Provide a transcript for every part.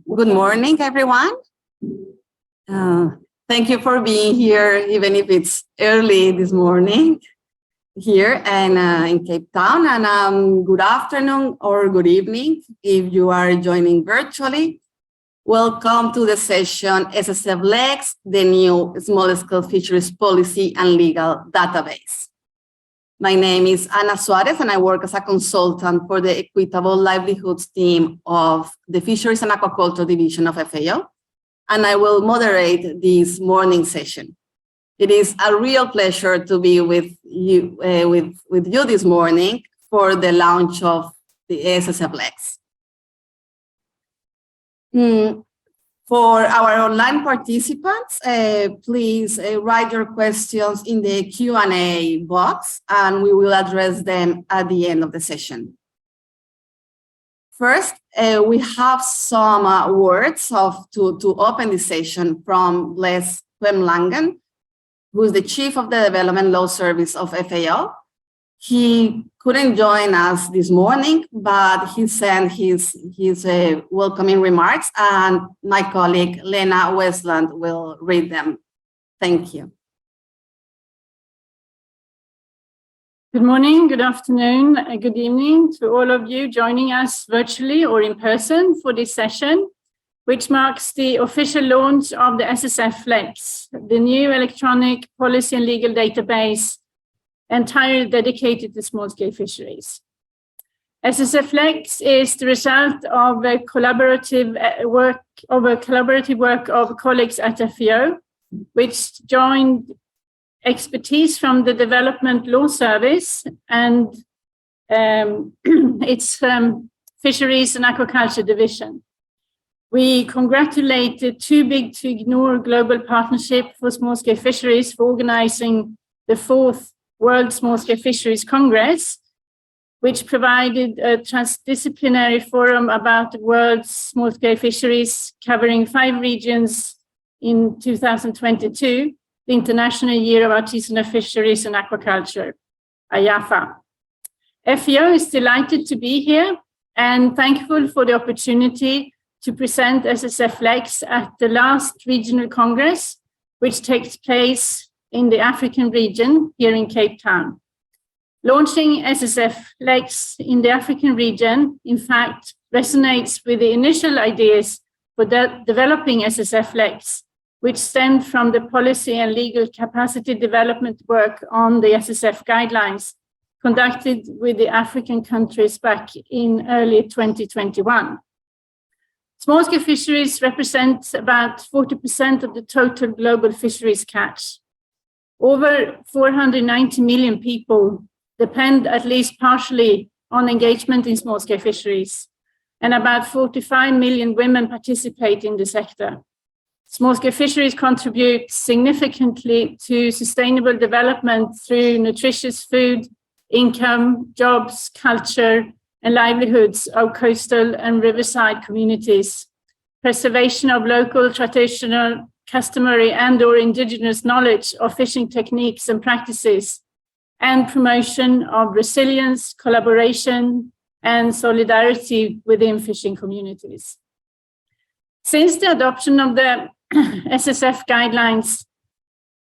Good morning, everyone. Thank you for being here, even if it's early this morning here and in Cape Town. And good afternoon or good evening if you are joining virtually. Welcome to the session SSF-LEX, the new small-scale fisheries policy and legal database. My name is Ana Suarez, and I work as a consultant for the Equitable Livelihoods team of the Fisheries and Aquaculture Division of FAO, and I will moderate this morning session. It is a real pleasure to be with you, this morning for the launch of the SSF-LEX. For our online participants, please write your questions in the Q&A box, and we will address them at the end of the session. First, we have some words to open the session from Les Langen, who is the Chief of the Development Law Service of FAO. He couldn't join us this morning, but he sent his welcoming remarks, and my colleague Lena Westland will read them. Thank you. Good morning, good afternoon, good evening to all of you joining us virtually or in person for this session, which marks the official launch of the SSF-LEX, the new electronic policy and legal database entirely dedicated to small-scale fisheries. SSF-LEX is the result of a collaborative work of colleagues at FAO, which joined expertise from the Development Law Service and its Fisheries and Aquaculture Division. We congratulate the Too Big to Ignore Global Partnership for Small-Scale Fisheries for organizing the 4th World Small-Scale Fisheries Congress, which provided a transdisciplinary forum about the world's small-scale fisheries covering 5 regions in 2022, the International Year of Artisanal Fisheries and Aquaculture, IAFA. FAO is delighted to be here and thankful for the opportunity to present SSF-LEX at the last regional congress, which takes place in the African region here in Cape Town. Launching SSF-LEX in the African region, in fact, resonates with the initial ideas for developing SSF-LEX, which stemmed from the policy and legal capacity development work on the SSF guidelines conducted with the African countries back in early 2021. Small-scale fisheries represent about 40% of the total global fisheries catch. Over 490 million people depend at least partially on engagement in small-scale fisheries, and about 45 million women participate in the sector. Small-scale fisheries contribute significantly to sustainable development through nutritious food, income, jobs, culture, and livelihoods of coastal and riverside communities, preservation of local, traditional, customary and/or indigenous knowledge of fishing techniques and practices, and promotion of resilience, collaboration, and solidarity within fishing communities. Since the adoption of the SSF guidelines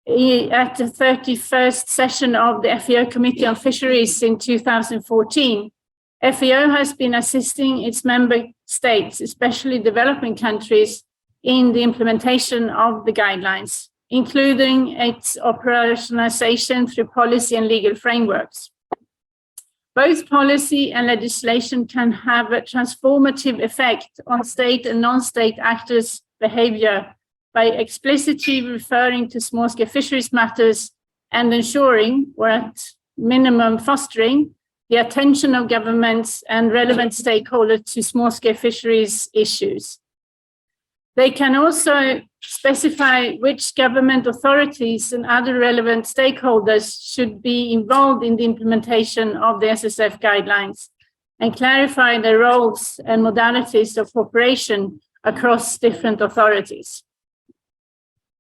at the 31st session of the FAO Committee on Fisheries in 2014, FAO has been assisting its member states, especially developing countries, in the implementation of the guidelines, including its operationalization through policy and legal frameworks. Both policy and legislation can have a transformative effect on state and non-state actors' behavior by explicitly referring to small-scale fisheries matters and ensuring, or at minimum fostering, the attention of governments and relevant stakeholders to small-scale fisheries issues. They can also specify which government authorities and other relevant stakeholders should be involved in the implementation of the SSF guidelines and clarify their roles and modalities of cooperation across different authorities.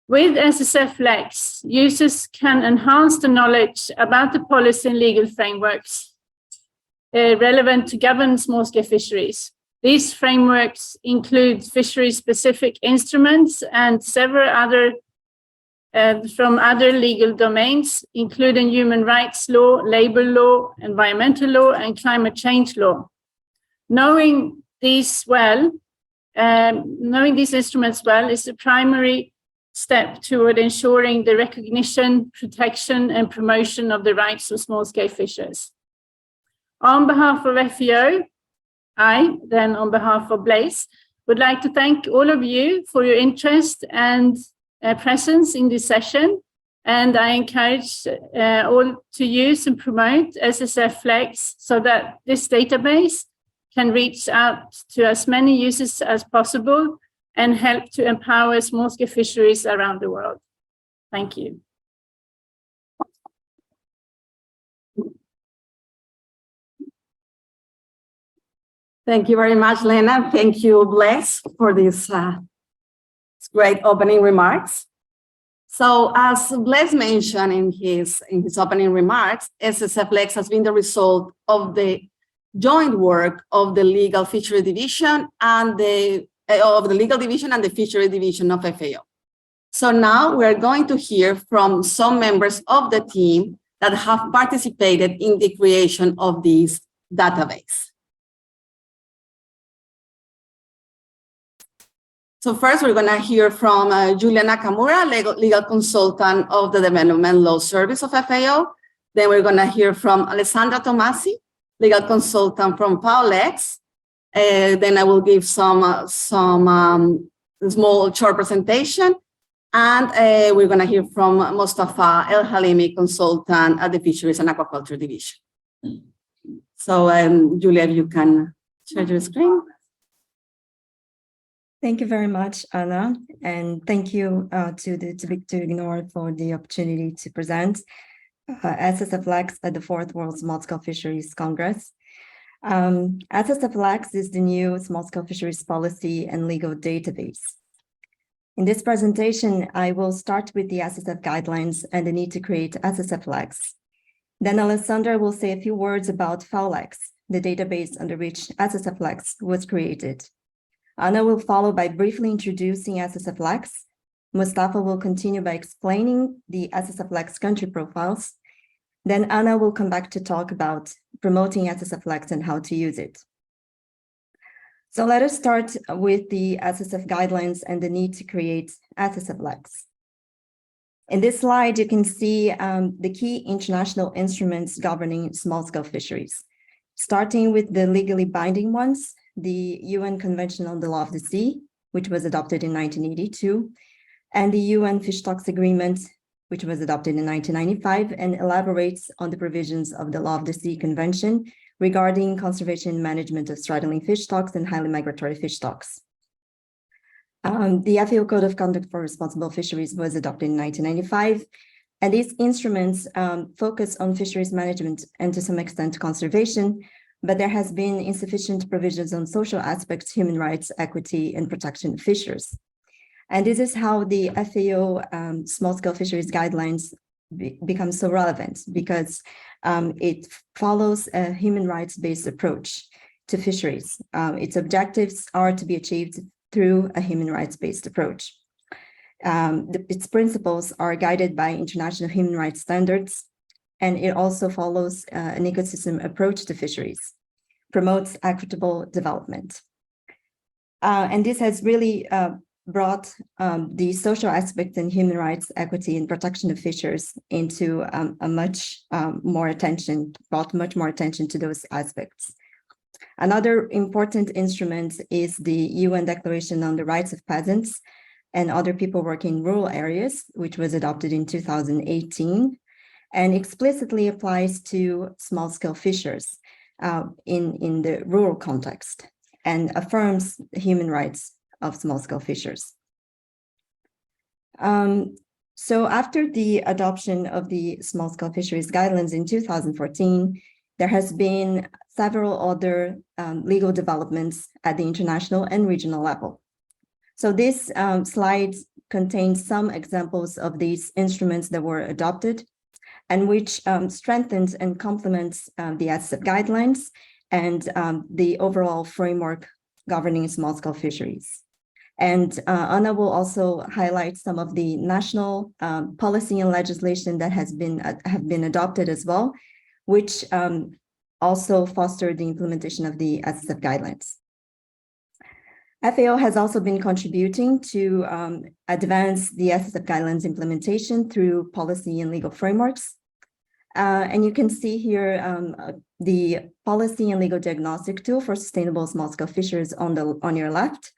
With SSF-LEX, users can enhance the knowledge about the policy and legal frameworks relevant to govern small-scale fisheries, These frameworks include fishery-specific instruments and several other from other legal domains, including human rights law, labor law, environmental law, and climate change law. Knowing these instruments well is the primary step toward ensuring the recognition, protection, and promotion of the rights of small-scale fishers. On behalf of FAO, then on behalf of Blaise, would like to thank all of you for your interest and presence in this session. And I encourage all to use and promote SSF-LEX so that this database can reach out to as many users as possible and help to empower small-scale fisheries around the world. Thank you. Thank you very much, Lena. Thank you, Blaise, for these great opening remarks. So as Blaise mentioned in his opening remarks, SSF-LEX has been the result of the joint work of the Legal Fishery Division and the Legal Division and the Fishery Division of FAO. So now we're going to hear from some members of the team that have participated in the creation of this database. So first, we're going to hear from Julia Nakamura, legal consultant of the Development Law Service of FAO. Then we're going to hear from Alessandra Tomasi, legal consultant from FAOLEX. Then I will give some small short presentation. And we're going to hear from Mostafa El Halimi, consultant at the Fisheries and Aquaculture Division. So Julia, if you can share your screen. Thank you very much, Anna, and thank you to Big to Ignore for the opportunity to present SSF-LEX at the 4th World Small-Scale Fisheries Congress. SSF-LEX is the new small-scale fisheries policy and legal database. In this presentation, I will start with the SSF guidelines and the need to create SSF-LEX. Then Alessandra will say a few words about FAOLEX, the database under which SSF-LEX was created. Anna will follow by briefly introducing SSF-LEX. Mustafa will continue by explaining the SSF-LEX country profiles. Then Anna will come back to talk about promoting SSF-LEX and how to use it. So let us start with the SSF guidelines and the need to create SSF-LEX. In this slide, you can see the key international instruments governing small-scale fisheries, starting with the legally binding ones, the UN Convention on the Law of the Sea, which was adopted in 1982, and the UN Fish Stocks Agreement, which was adopted in 1995 and elaborates on the provisions of the Law of the Sea Convention regarding conservation and management of straddling fish stocks and highly migratory fish stocks. The FAO Code of Conduct for Responsible Fisheries was adopted in 1995, and these instruments focus on fisheries management and to some extent conservation, but there has been insufficient provisions on social aspects, human rights, equity, and protection of fishers. And this is how the FAO small-scale fisheries guidelines become so relevant, because it follows a human rights-based approach to fisheries. Its objectives are to be achieved through a human rights-based approach. Its principles are guided by international human rights standards, and it also follows an ecosystem approach to fisheries, promotes equitable development. And this has really brought the social aspect and human rights, equity, and protection of fishers into much more attention to those aspects. Another important instrument is the UN Declaration on the Rights of Peasants and Other People Working in Rural Areas, which was adopted in 2018, and explicitly applies to small-scale fishers in the rural context and affirms the human rights of small-scale fishers. So after the adoption of the small-scale fisheries guidelines in 2014, there has been several other legal developments at the international and regional level. So this slide contains some examples of these instruments that were adopted and which strengthens and complements the SSF guidelines and the overall framework governing small-scale fisheries. And Anna will also highlight some of the national policy and legislation that have been adopted as well, which also foster the implementation of the SSF guidelines. FAO has also been contributing to advance the SSF guidelines implementation through policy and legal frameworks. And you can see here the policy and legal diagnostic tool for sustainable small-scale fisheries on your left.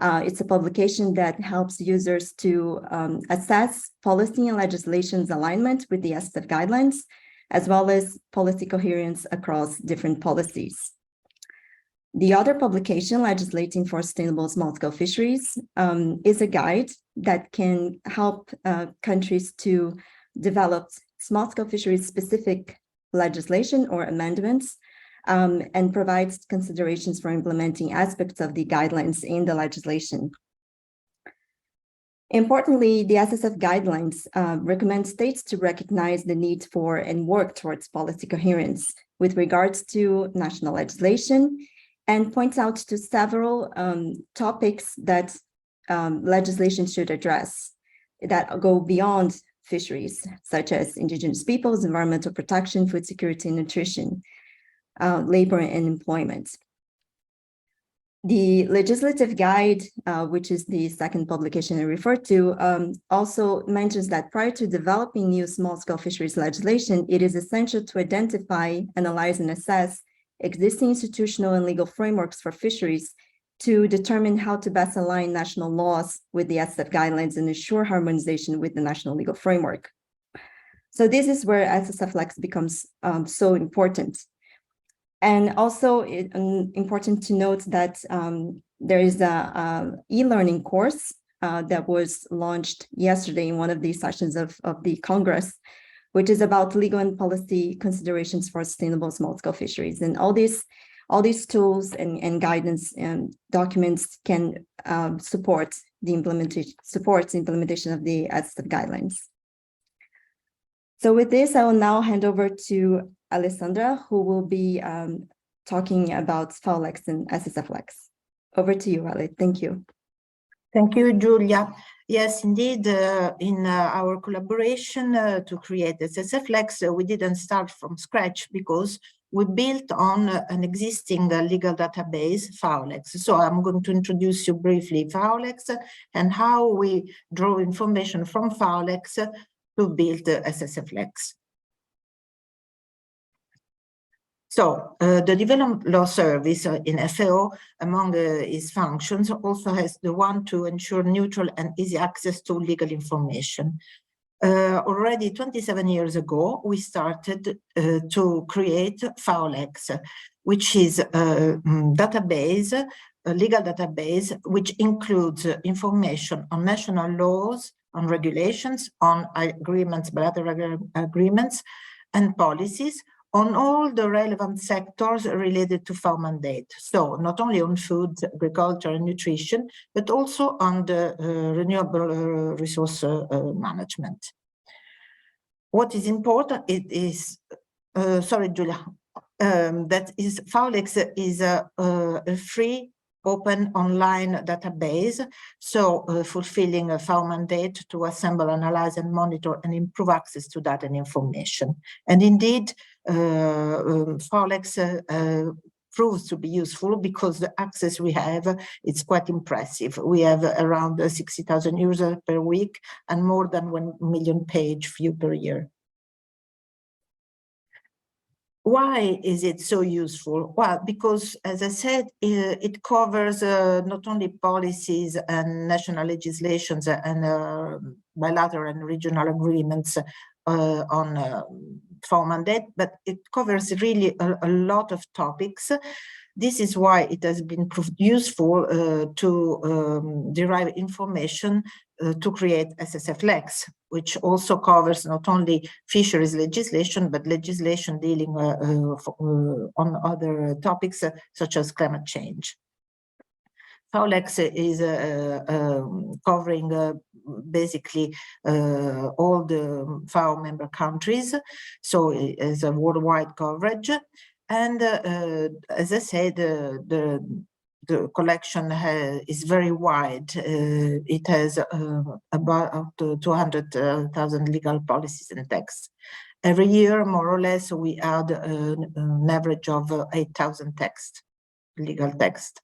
It's a publication that helps users to assess policy and legislation's alignment with the SSF guidelines, as well as policy coherence across different policies. The other publication, Legislating for Sustainable Small-Scale Fisheries, is a guide that can help countries to develop small-scale fisheries-specific legislation or amendments, and provides considerations for implementing aspects of the guidelines in the legislation. Importantly, the SSF guidelines recommend states to recognize the need for and work towards policy coherence with regards to national legislation, and points out to several topics that legislation should address that go beyond fisheries, such as indigenous peoples, environmental protection, food security and nutrition, labor and employment. The legislative guide, which is the second publication I referred to, also mentions that prior to developing new small-scale fisheries legislation, it is essential to identify, analyze, and assess existing institutional and legal frameworks for fisheries to determine how to best align national laws with the SSF guidelines and ensure harmonization with the national legal framework. So this is where SSF-LEX becomes so important. And also important to note that there is a e-learning course that was launched yesterday in one of these sessions of the Congress, which is about legal and policy considerations for sustainable small-scale fisheries. And all these tools and guidance and documents can support the implementation of the SSF guidelines. So with this, I will now hand over to Alessandra, who will be talking about FAOLEX and SSF-LEX. Over to you, Ale. Thank you. Thank you, Giulia. Yes, indeed, in our collaboration to create SSF-LEX, we didn't start from scratch because we built on an existing legal database, FAOLEX. So I'm going to introduce you briefly FAOLEX and how we draw information from FAOLEX to build SSF-LEX. So the Development Law Service in FAO, among its functions, also has the one to ensure neutral and easy access to legal information. Already 27 years ago, we started to create FAOLEX, which is a database, a legal database, which includes information on national laws, on regulations, on agreements, bilateral agreements, and policies, on all the relevant sectors related to FAO mandate. So not only on food, agriculture, and nutrition, but also on the renewable resource management. What is important, it is, sorry, Giulia, that is FAOLEX is a free, open online database, so fulfilling a FAO mandate to assemble, analyze, and monitor and improve access to data and information. And indeed, FAOLEX proves to be useful because the access we have, it's quite impressive. We have around 60,000 users per week and more than 1 million page view per year. Why is it so useful? Well, because, as I said, it covers not only policies and national legislations and bilateral and regional agreements on FAO mandate, but it covers really a lot of topics. This is why it has been proved useful to derive information to create SSF-LEX, which also covers not only fisheries legislation, but legislation dealing on other topics such as climate change. FAOLEX is covering basically all the FAO member countries, so it's a worldwide coverage. And as I said, the the collection is very wide. It has about 200,000 legal policies and texts. Every year, more or less, we add an average of 8,000 texts, legal text.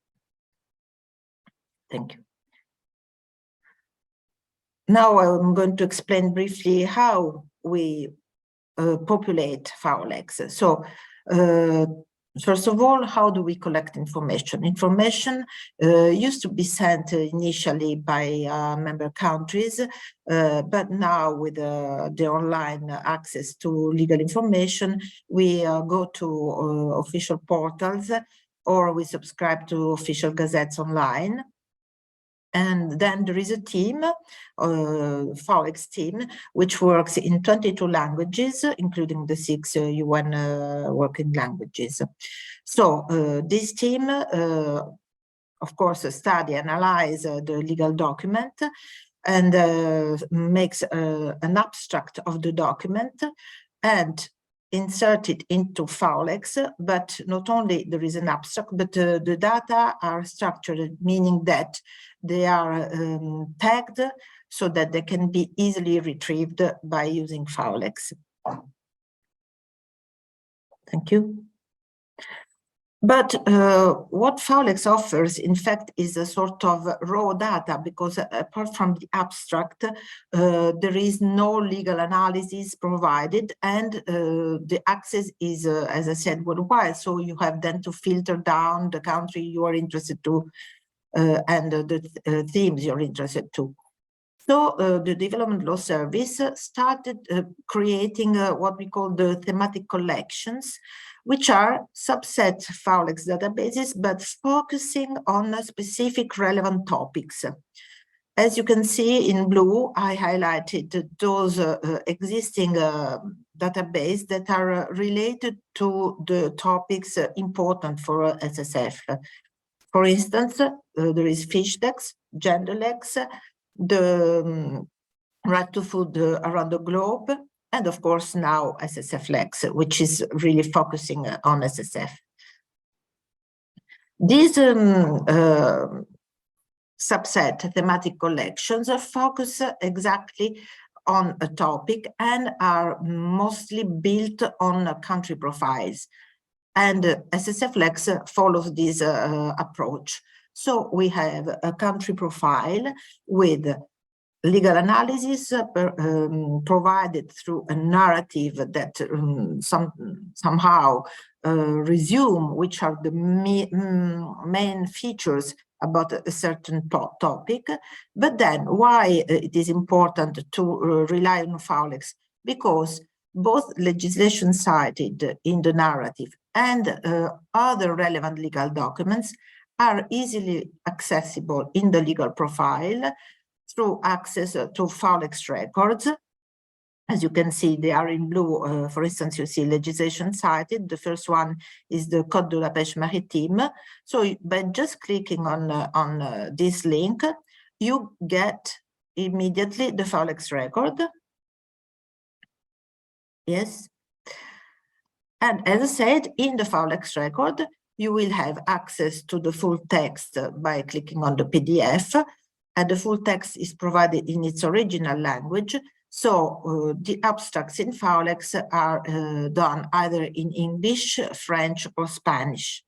Thank you. Now I'm going to explain briefly how we populate FAOLEX. So first of all, how do we collect information? Information used to be sent initially by member countries, but now with the online access to legal information, we go to official portals or we subscribe to official gazettes online. And then there is a team, FAOLEX team, which works in 22 languages, including the 6 UN working languages. So this team, of course, study, analyze the legal document and makes an abstract of the document and insert it into FAOLEX, but not only there is an abstract, but the data are structured, meaning that they are tagged so that they can be easily retrieved by using FAOLEX. Thank you. But what FAOLEX offers, in fact, is a sort of raw data, because apart from the abstract, there is no legal analysis provided, and the access is, as I said, worldwide. So you have then to filter down the country you are interested to and the themes you're interested to. So the Development Law Service started creating what we call the thematic collections, which are subset FAOLEX databases, but focusing on specific relevant topics. As you can see in blue, I highlighted those existing databases that are related to the topics important for SSF. For instance, there is FishLEX, GenderLEX, the right to food around the globe, and of course now SSF-LEX, which is really focusing on SSF. These subset thematic collections focus exactly on a topic and are mostly built on country profiles. And SSF-LEX follows this approach. So we have a country profile with legal analysis provided through a narrative that somehow resume which are the main features about a certain topic. But then why it is important to rely on FAOLEX? Because both legislation cited in the narrative and other relevant legal documents are easily accessible in the legal profile through access to FAOLEX records. As you can see, they are in blue. For instance, you see legislation cited. The first one is the Code de la Pêche Maritime. So by just clicking on this link, you get immediately the FAOLEX record. Yes. And as I said, in the FAOLEX record, you will have access to the full text by clicking on the PDF, and the full text is provided in its original language. So the abstracts in FAOLEX are done either in English, French, or Spanish.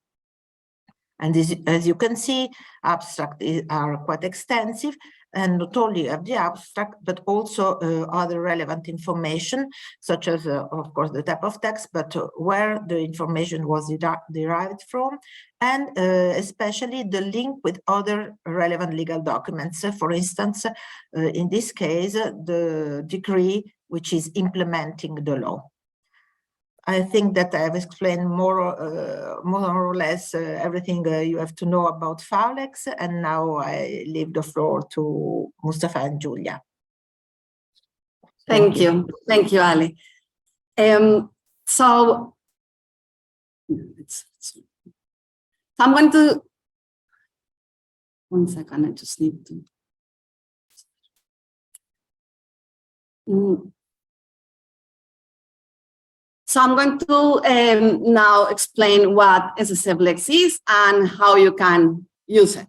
And this, as you can see, abstracts are quite extensive, and not only of the abstract, but also other relevant information, such as, of course, the type of text, but where the information was derived from, and especially the link with other relevant legal documents. For instance, in this case, the decree which is implementing the law. I think that I have explained more or less everything you have to know about FAOLEX, and now I leave the floor to Mustafa and Giulia. Thank you, Ali. So I'm going to, one second, I just need to. So I'm going to now explain what SSF-LEX is and how you can use it.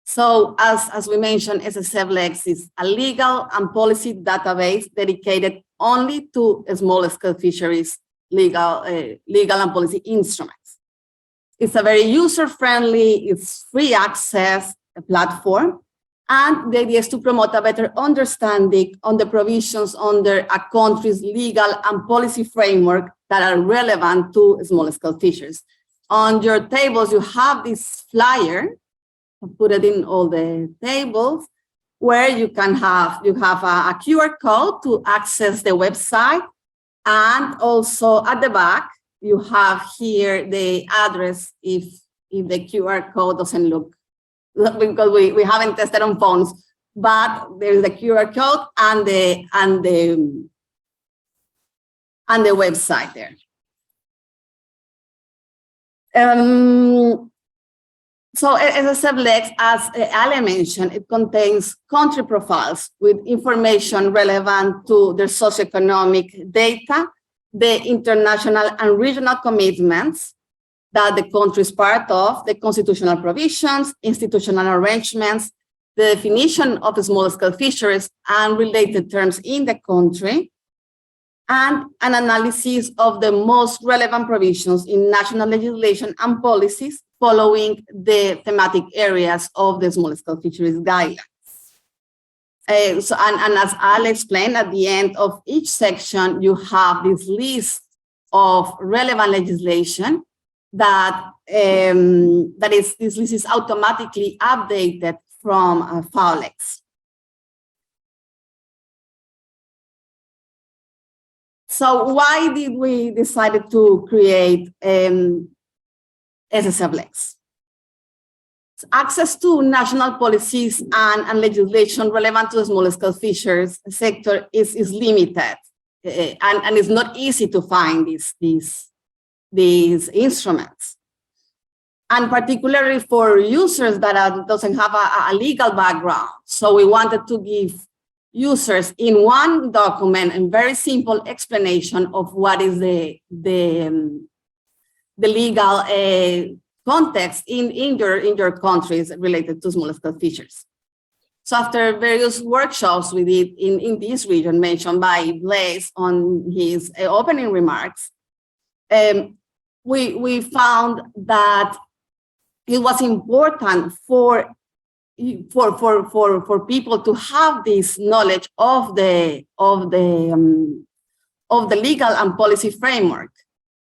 So as we mentioned, SSF-LEX is a legal and policy database dedicated only to small-scale fisheries legal and policy instruments. It's a very user-friendly, it's free access platform, and the idea is to promote a better understanding on the provisions under a country's legal and policy framework that are relevant to small-scale fisheries. On your tables, you have this flyer. I put it in all the tables where you have a QR code to access the website, and also at the back you have here the address if the QR code doesn't look, because we haven't tested on phones, but there's the QR code and the website there. So SSF-LEX, as Ale mentioned, it contains country profiles with information relevant to their socioeconomic data, the international and regional commitments that the country is part of, the constitutional provisions, institutional arrangements, the definition of small-scale fisheries and related terms in the country, and an analysis of the most relevant provisions in national legislation and policies following the thematic areas of the small-scale fisheries guidelines. And as I'll explain, at the end of each section, you have this list of relevant legislation that this list is automatically updated from FAOLEX. So why did we decide to create SSF-LEX? Access to national policies and legislation relevant to the small-scale fisheries sector is limited, and it's not easy to find these instruments. And particularly for users that doesn't have a legal background. So we wanted to give users in one document a very simple explanation of what is the legal context in your countries related to small-scale fisheries. So after various workshops we did in this region mentioned by Blaise on his opening remarks, we found that it was important for people to have this knowledge of the legal and policy framework.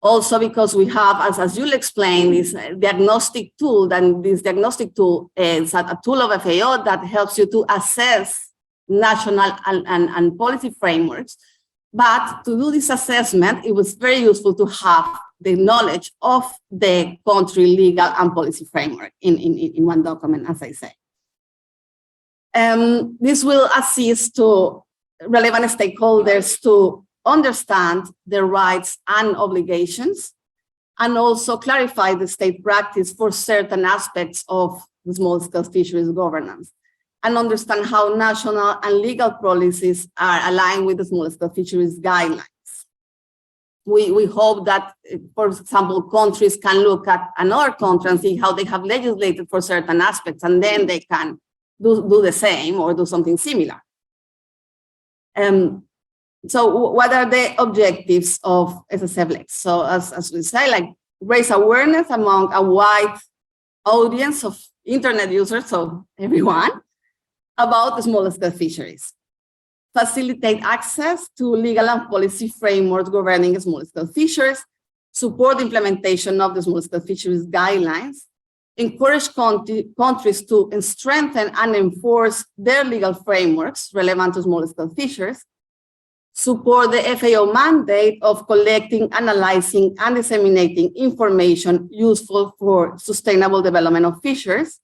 Also because we have, as you'll explain, this diagnostic tool, and this diagnostic tool is a tool of FAO that helps you to assess national and policy frameworks. But to do this assessment, it was very useful to have the knowledge of the country legal and policy framework in one document, as I say. This will assist to relevant stakeholders to understand their rights and obligations, and also clarify the state practice for certain aspects of small-scale fisheries governance, and understand how national and legal policies are aligned with the small-scale fisheries guidelines. We hope that, for example, countries can look at another country and see how they have legislated for certain aspects, and then they can do the same or do something similar. So what are the objectives of SSF-LEX? So as we say, like raise awareness among a wide audience of internet users, so everyone, about the small-scale fisheries. Facilitate access to legal and policy frameworks governing small-scale fisheries, support the implementation of the small-scale fisheries guidelines, encourage countries to strengthen and enforce their legal frameworks relevant to small-scale fisheries, support the FAO mandate of collecting, analyzing, and disseminating information useful for sustainable development of fisheries,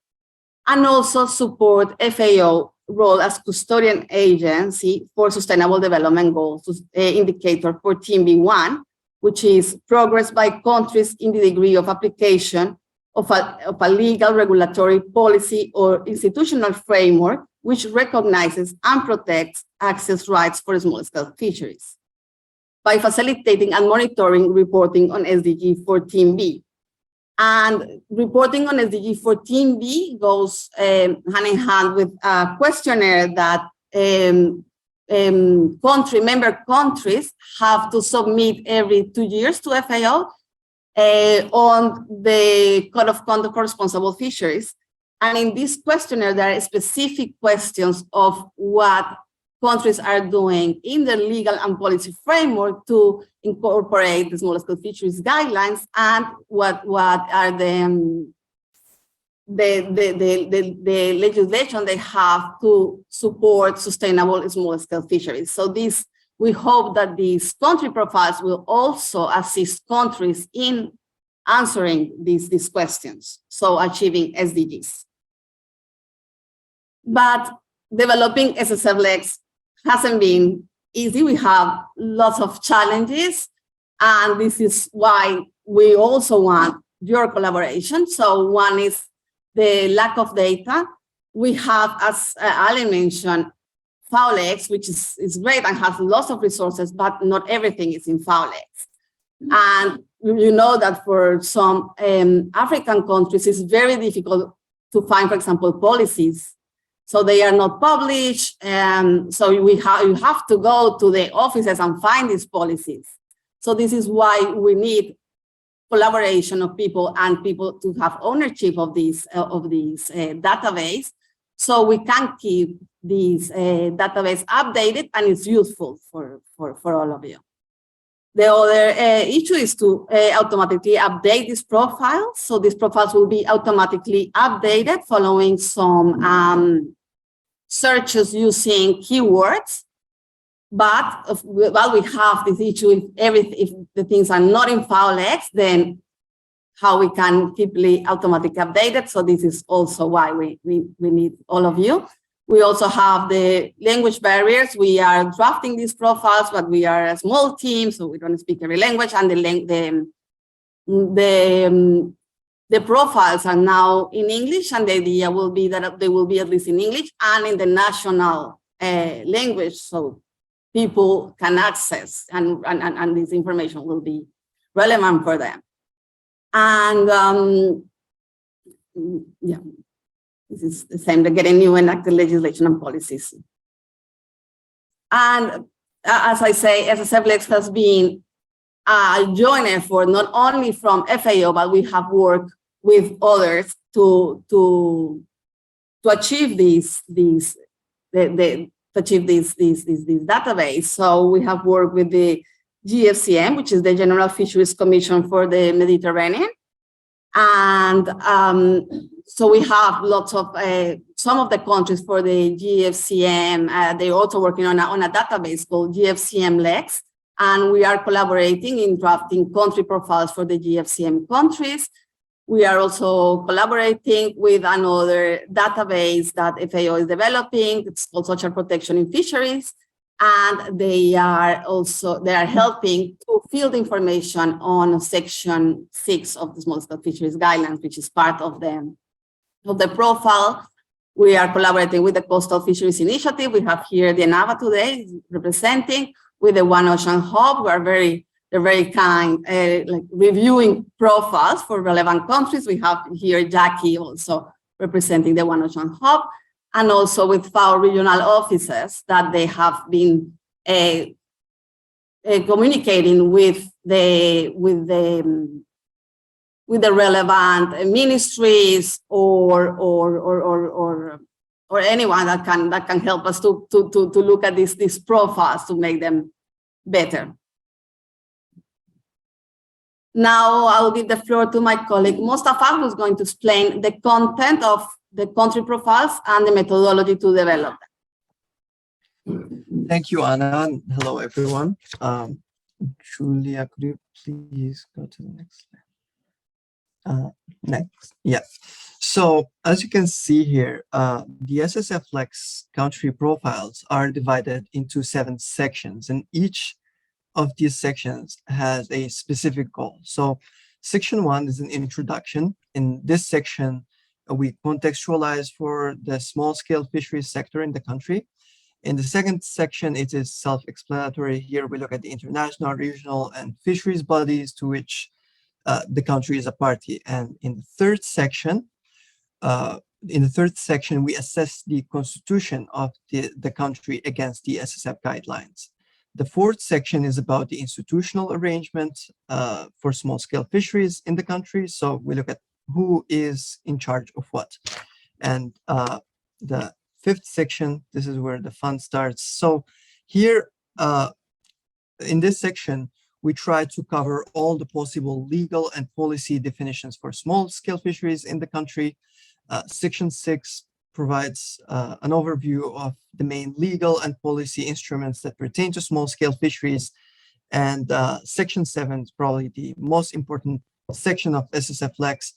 and also support FAO role as custodian agency for sustainable development goals indicator for TMB1, which is progress by countries in the degree of application of a legal, regulatory, policy, or institutional framework which recognizes and protects access rights for small-scale fisheries by facilitating and monitoring reporting on SDG 14B. And reporting on SDG 14B goes hand in hand with a questionnaire that member countries have to submit every 2 years to FAO on the Code of Conduct for Responsible Fisheries. And in this questionnaire, there are specific questions of what countries are doing in the legal and policy framework to incorporate the small-scale fisheries guidelines, and what are the legislation they have to support sustainable small-scale fisheries. So we hope that these country profiles will also assist countries in answering these questions, so achieving SDGs. But developing SSF-LEX hasn't been easy. We have lots of challenges, and this is why we also want your collaboration. So one is the lack of data. We have, as Ali mentioned, FAOLEX, which is great and has lots of resources, but not everything is in FAOLEX. And you know that for some African countries, it's very difficult to find, for example, policies. So they are not published, so you have to go to the offices and find these policies. So this is why we need collaboration of people and people to have ownership of these database, so we can keep these database updated and it's useful for all of you. The other issue is to automatically update these profiles. So these profiles will be automatically updated following some searches using keywords. But while we have this issue, if the things are not in FAOLEX, then how we can keep automatically updated. So this is also why we need all of you. We also have the language barriers. We are drafting these profiles, but we are a small team, so we don't speak every language. And the profiles are now in English, and the idea will be that they will be at least in English and in the national language, so people can access and this information will be relevant for them. And yeah. This is the same, they're getting new enacted legislation and policies. And as I say, SSF-LEX has been a joint effort, not only from FAO, but we have worked with others to achieve this database. So we have worked with the GFCM, which is the General Fisheries Commission for the Mediterranean. And so we have lots of, some of the countries for the GFCM, they're also working on a database called GFCM-LEX, and we are collaborating in drafting country profiles for the GFCM countries. We are also collaborating with another database that FAO is developing. It's called Social Protection in Fisheries. And they are helping to field information on Section 6 of the Small-Scale Fisheries Guidelines, which is part of the profile. We are collaborating with the Coastal Fisheries Initiative. We have here the NAVA today representing with the One Ocean Hub. They're very kind, like reviewing profiles for relevant countries. We have here Jackie also representing the One Ocean Hub, and also with FAO regional offices that they have been communicating with the relevant ministries or anyone that can help us to look at these profiles to make them better. Now I'll give the floor to my colleague Mustafa, who's going to explain the content of the country profiles and the methodology to develop them. Thank you, Anna. Hello, everyone. Julia, could you please go to the next slide? Next, yeah. So as you can see here, the SSF-LEX country profiles are divided into 7 sections, and each of these sections has a specific goal. So section 1 is an introduction. In this section, we contextualize for the small-scale fisheries sector in the country. In the second section, it is self-explanatory. Here we look at the international, regional, and fisheries bodies to which the country is a party. And in the third section, we assess the constitution of the country against the SSF guidelines. The fourth section is about the institutional arrangement for small-scale fisheries in the country. So we look at who is in charge of what. And the fifth section, this is where the fun starts. So here, in this section, we try to cover all the possible legal and policy definitions for small-scale fisheries in the country. Section 6 provides an overview of the main legal and policy instruments that pertain to small-scale fisheries. And Section 7 is probably the most important section of SSF-LEX.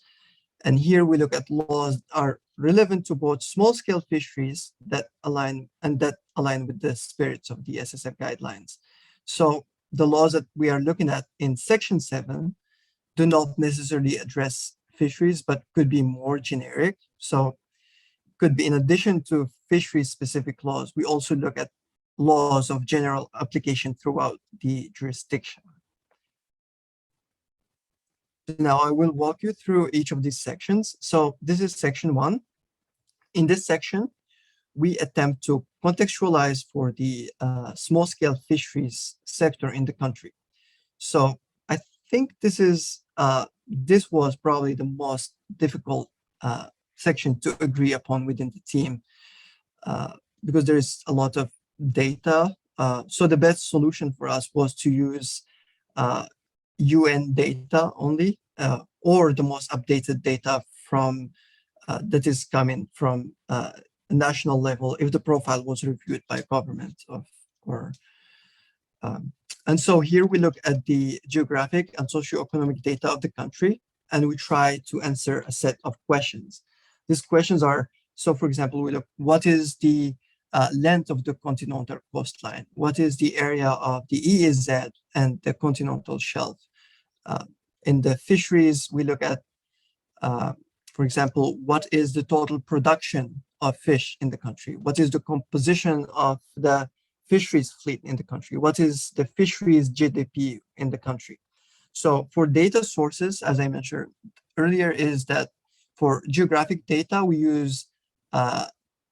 And here we look at laws that are relevant to both small-scale fisheries that align with the spirits of the SSF guidelines. So the laws that we are looking at in Section 7 do not necessarily address fisheries, but could be more generic. So could be, in addition to fisheries-specific laws, we also look at laws of general application throughout the jurisdiction. Now I will walk you through each of these sections. So this is section 1. In this section, we attempt to contextualize for the small-scale fisheries sector in the country. So I think this was probably the most difficult section to agree upon within the team because there is a lot of data. So the best solution for us was to use UN data only, or the most updated data from that is coming from national level if the profile was reviewed by government and so here we look at the geographic and socioeconomic data of the country, and we try to answer a set of questions. These questions are, so for example, we look, what is the length of the continental coastline? What is the area of the EEZ and the continental shelf? In the fisheries, we look at, for example, what is the total production of fish in the country? What is the composition of the fisheries fleet in the country? What is the fisheries GDP in the country? So for data sources, as I mentioned earlier, is that for geographic data, we use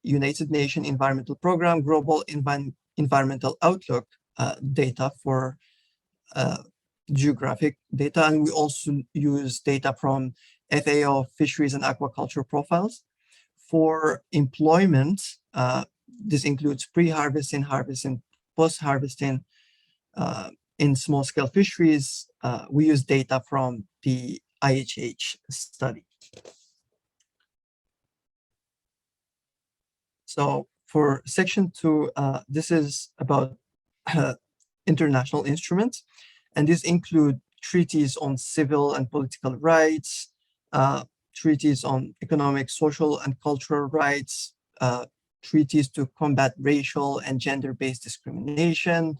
United Nations Environmental Program, Global Environmental Outlook data for geographic data, and we also use data from FAO Fisheries and Aquaculture profiles. For employment, this includes pre-harvesting, harvesting, post-harvesting. In small-scale fisheries, we use data from the IHH study. So for section 2, this is about international instruments, and these include treaties on civil and political rights, treaties on economic, social, and cultural rights, treaties to combat racial and gender-based discrimination,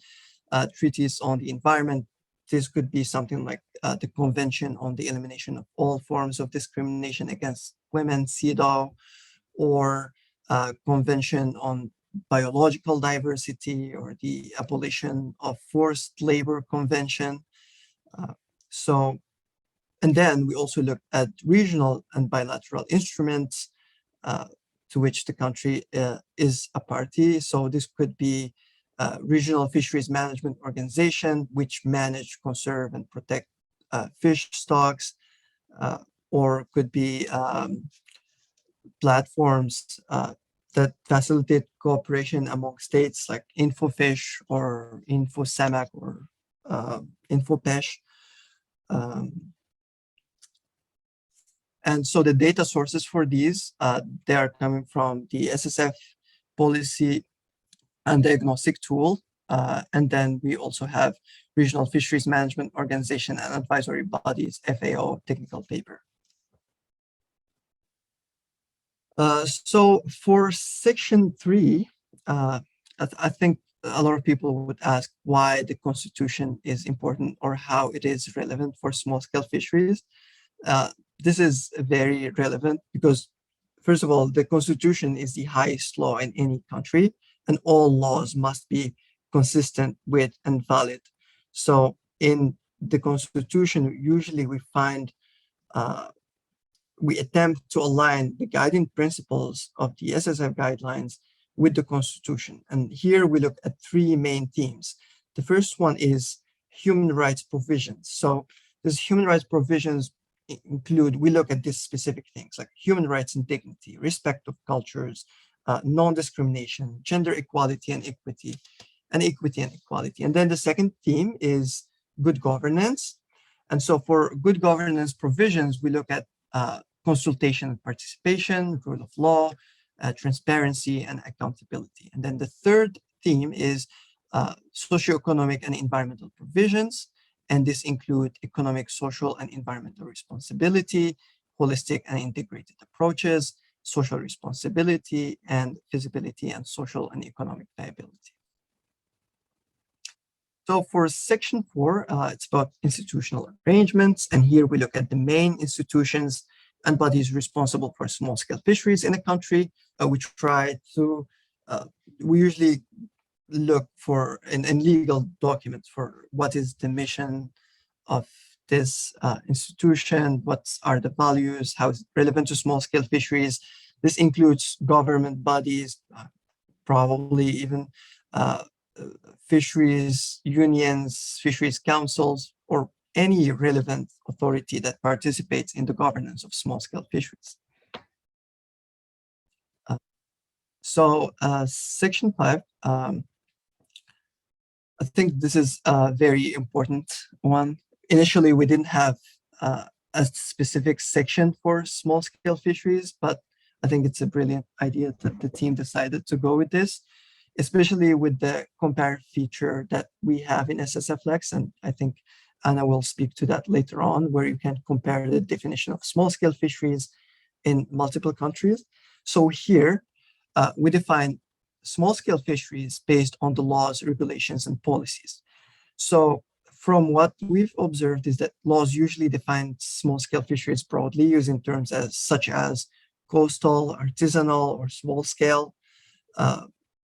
treaties on the environment. This could be something like the Convention on the Elimination of All Forms of Discrimination Against Women, CEDAW, or Convention on Biological Diversity, or the Abolition of Forced Labor Convention. And then we also look at regional and bilateral instruments to which the country is a party. So this could be regional fisheries management organization, which manage, conserve, and protect fish stocks, or could be platforms that facilitate cooperation among states like InfoFish or InfoSamak or InfoPesh. And so the data sources for these, they are coming from the SSF policy and diagnostic tool. And then we also have regional fisheries management organization and advisory bodies, FAO technical paper. So for section 3, I think a lot of people would ask why the constitution is important or how it is relevant for small-scale fisheries. This is very relevant because, first of all, the constitution is the highest law in any country, and all laws must be consistent with and valid. So in the Constitution, usually we find we attempt to align the guiding principles of the SSF guidelines with the Constitution. And here we look at three main themes. The first one is human rights provisions. So these human rights provisions include, we look at these specific things like human rights and dignity, respect of cultures, non-discrimination, gender equality and equity, and equity and equality. And then the second theme is good governance. And so for good governance provisions, we look at consultation and participation, rule of law, transparency, and accountability. And then the third theme is socioeconomic and environmental provisions. And this include economic, social, and environmental responsibility, holistic and integrated approaches, social responsibility, and feasibility and social and economic viability. So for section 4, it's about institutional arrangements. And here we look at the main institutions and bodies responsible for small-scale fisheries in a country. We try to, we usually look for in legal documents for what is the mission of this institution, what are the values, how is it relevant to small-scale fisheries. This includes government bodies, probably even fisheries unions, fisheries councils, or any relevant authority that participates in the governance of small-scale fisheries. Section 5, I think this is a very important one. Initially, we didn't have a specific section for small-scale fisheries, but I think it's a brilliant idea that the team decided to go with this, especially with the compare feature that we have in SSF-LEX. And I think Anna will speak to that later on, where you can compare the definition of small-scale fisheries in multiple countries. So here, we define small-scale fisheries based on the laws, regulations, and policies. So from what we've observed is that laws usually define small-scale fisheries broadly, using terms such as coastal, artisanal, or small-scale.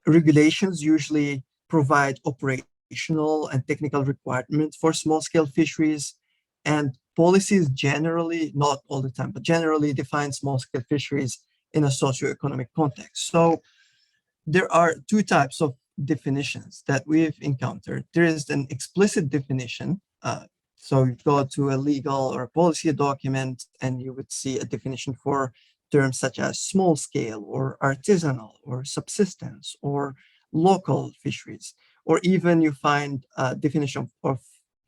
Regulations usually provide operational and technical requirements for small-scale fisheries, and policies generally, not all the time, but generally define small-scale fisheries in a socioeconomic context. So there are two types of definitions that we've encountered. There is an explicit definition. So you go to a legal or a policy document and you would see a definition for terms such as small scale or artisanal or subsistence or local fisheries, or even you find a definition of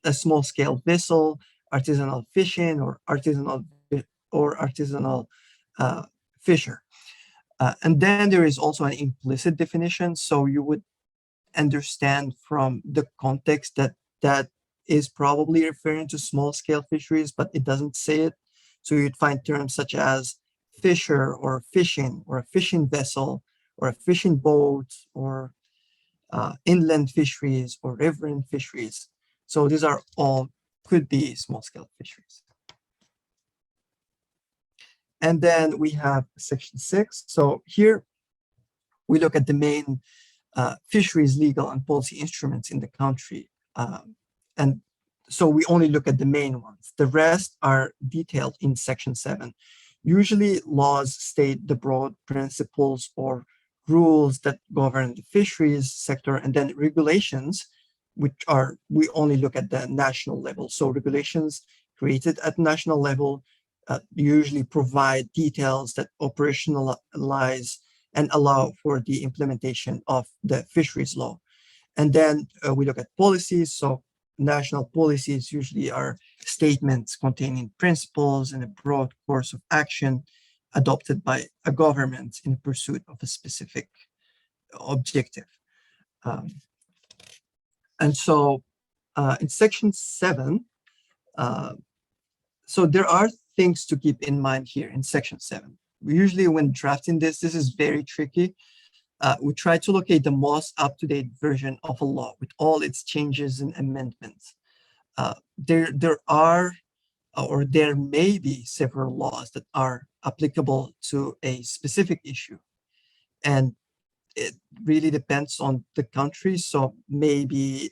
a small scale vessel, artisanal fishing, or artisanal fisher. And then there is also an implicit definition. So you would understand from the context that that is probably referring to small scale fisheries, but it doesn't say it. So you'd find terms such as fisher or fishing or a fishing vessel or a fishing boat or inland fisheries or riverine fisheries. So these are all could be small scale fisheries. And then we have section 6. So here we look at the main fisheries legal and policy instruments in the country. And so we only look at the main ones. The rest are detailed in section 7. Usually laws state the broad principles or rules that govern the fisheries sector, and then regulations, which are, we only look at the national level. So regulations created at national level usually provide details that operationalize and allow for the implementation of the fisheries law. And then we look at policies. So national policies usually are statements containing principles and a broad course of action adopted by a government in pursuit of a specific objective. And so in section 7, so there are things to keep in mind here in section 7. Usually when drafting this is very tricky. We try to locate the most up-to-date version of a law with all its changes and amendments. There are, or there may be several laws that are applicable to a specific issue. And it really depends on the country. So maybe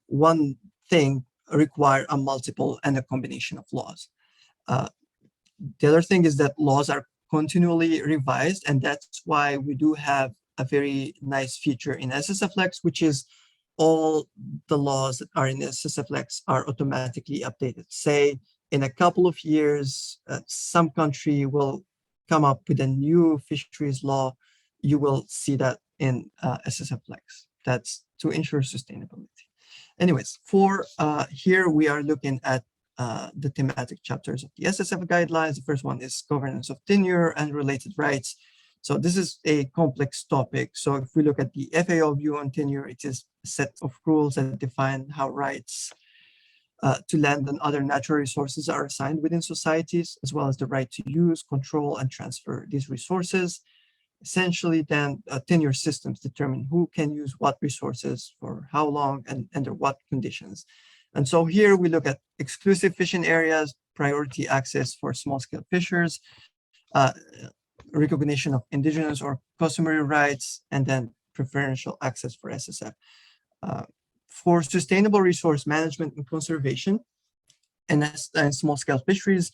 one thing require a multiple and a combination of laws. The other thing is that laws are continually revised, and that's why we do have a very nice feature in SSF-LEX, which is all the laws that are in SSF-LEX are automatically updated. Say, in a couple of years, some country will come up with a new fisheries law. You will see that in SSF-LEX. That's to ensure sustainability. Anyways, for here we are looking at the thematic chapters of the SSF guidelines. The first one is governance of tenure and related rights. So this is a complex topic. So if we look at the FAO view on tenure, it is a set of rules that define how rights to land and other natural resources are assigned within societies, as well as the right to use, control, and transfer these resources. Essentially, then tenure systems determine who can use what resources for how long and under what conditions. And so here we look at exclusive fishing areas, priority access for small-scale fishers, recognition of indigenous or customary rights, and then preferential access for SSF. For sustainable resource management and conservation and small-scale fisheries,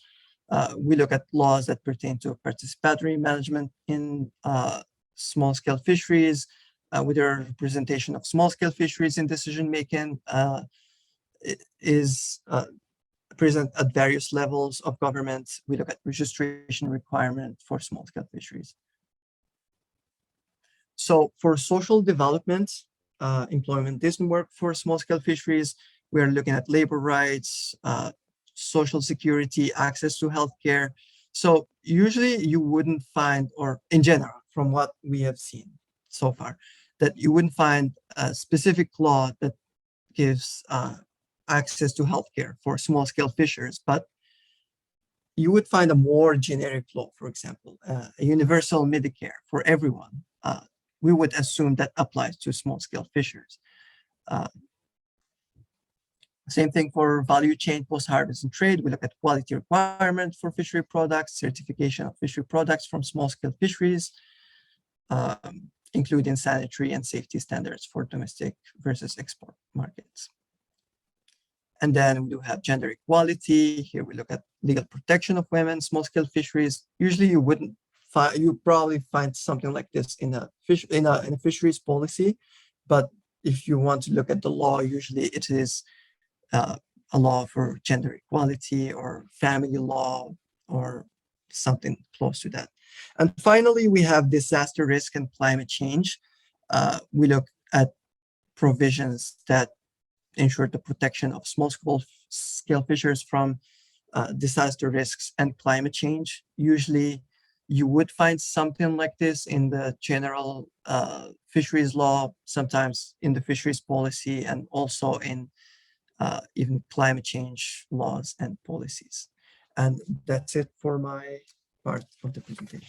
we look at laws that pertain to participatory management in small-scale fisheries, with a representation of small-scale fisheries in decision-making. It is present at various levels of government. We look at registration requirement for small-scale fisheries. So for social development, employment decent work for small-scale fisheries, we are looking at labor rights, social security, access to healthcare. So usually you wouldn't find, or in general, from what we have seen so far, that you wouldn't find a specific law that gives access to healthcare for small-scale fishers, but you would find a more generic law, for example, a universal Medicare for everyone. We would assume that applies to small-scale fishers. Same thing for value chain, post-harvest and trade. We look at quality requirements for fishery products, certification of fishery products from small-scale fisheries, including sanitary and safety standards for domestic versus export markets. And then we do have gender equality. Here we look at legal protection of women, small-scale fisheries. Usually you wouldn't find, you probably find something like this in a fisheries policy, but if you want to look at the law, usually it is a law for gender equality or family law or something close to that. And finally, we have disaster risk and climate change. We look at provisions that ensure the protection of small-scale fishers from disaster risks and climate change. Usually, you would find something like this in the general fisheries law, sometimes in the fisheries policy, and also in even climate change laws and policies. And that's it for my part of the presentation.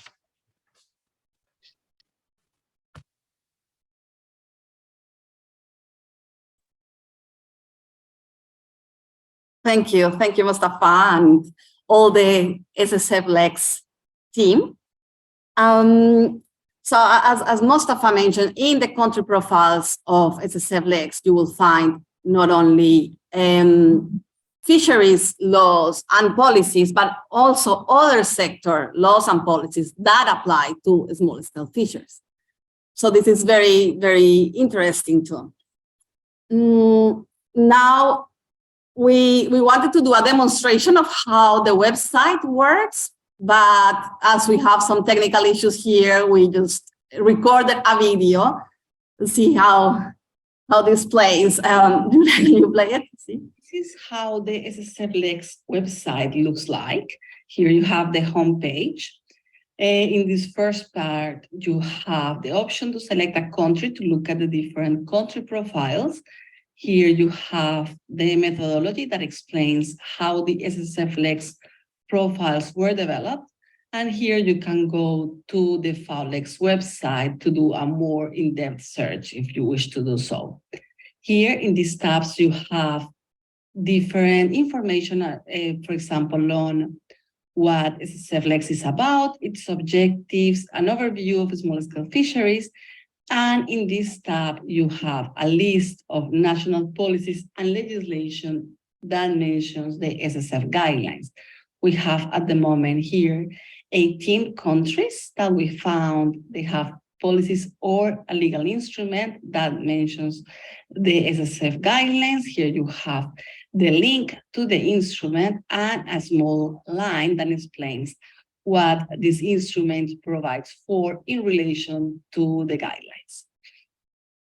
Thank you, Mustafa, and all the SSF-LEX team. So as Mustafa mentioned, in the country profiles of SSF-LEX, you will find not only fisheries laws and policies, but also other sector laws and policies that apply to small-scale fishers. So this is very, very interesting too. Now, we wanted to do a demonstration of how the website works, but as we have some technical issues here, we just recorded a video to see how this plays. You play it? See? This is how the SSF-LEX website looks like. Here you have the homepage. In this first part, you have the option to select a country to look at the different country profiles. Here you have the methodology that explains how the SSF-LEX profiles were developed. And here you can go to the FAOLEX website to do a more in-depth search if you wish to do so. Here in these tabs, you have different information, for example, on what SSF-LEX is about, its objectives, an overview of small-scale fisheries, And in this tab, you have a list of national policies and legislation that mentions the SSF guidelines. We have at the moment here 18 countries that we found they have policies or a legal instrument that mentions the SSF guidelines. Here you have the link to the instrument and a small line that explains what this instrument provides for in relation to the guidelines.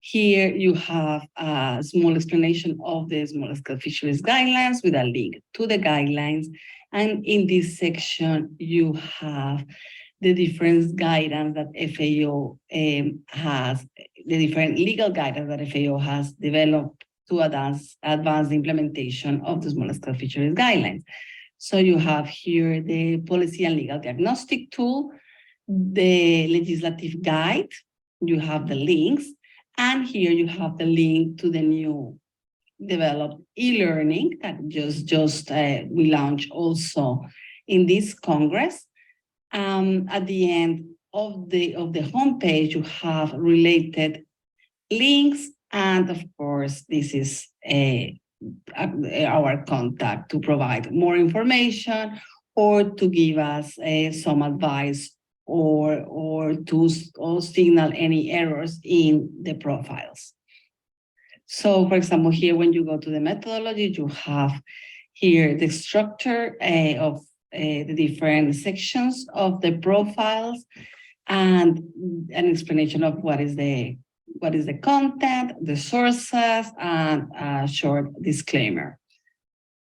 Here you have a small explanation of the small-scale fisheries guidelines with a link to the guidelines. And in this section, you have the different guidance that FAO has, the different legal guidance that FAO has developed to advance the implementation of the small-scale fisheries guidelines. So you have here the policy and legal diagnostic tool, the legislative guide, you have the links, and here you have the link to the new developed e-learning that just we launched also in this Congress. At the end of the homepage, you have related links, and of course, this is our contact to provide more information or to give us some advice or to signal any errors in the profiles. So, for example, here when you go to the methodology, you have here the structure of the different sections of the profiles and an explanation of what is the content, the sources, and a short disclaimer.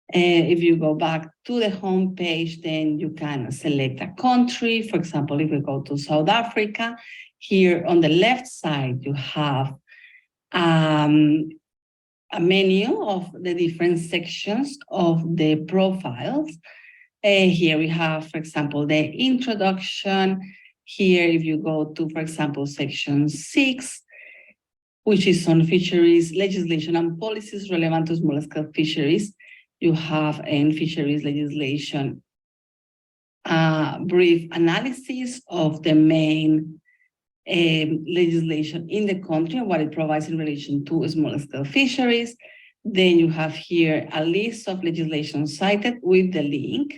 If you go back to the home page, then you can select a country. For example, if we go to South Africa, here on the left side, you have a menu of the different sections of the profiles. Here we have, for example, the introduction. Here, if you go to, for example, section 6, which is on fisheries legislation and policies relevant to small-scale fisheries, you have in fisheries legislation a brief analysis of the main legislation in the country and what it provides in relation to small-scale fisheries. Then you have here a list of legislation cited with the link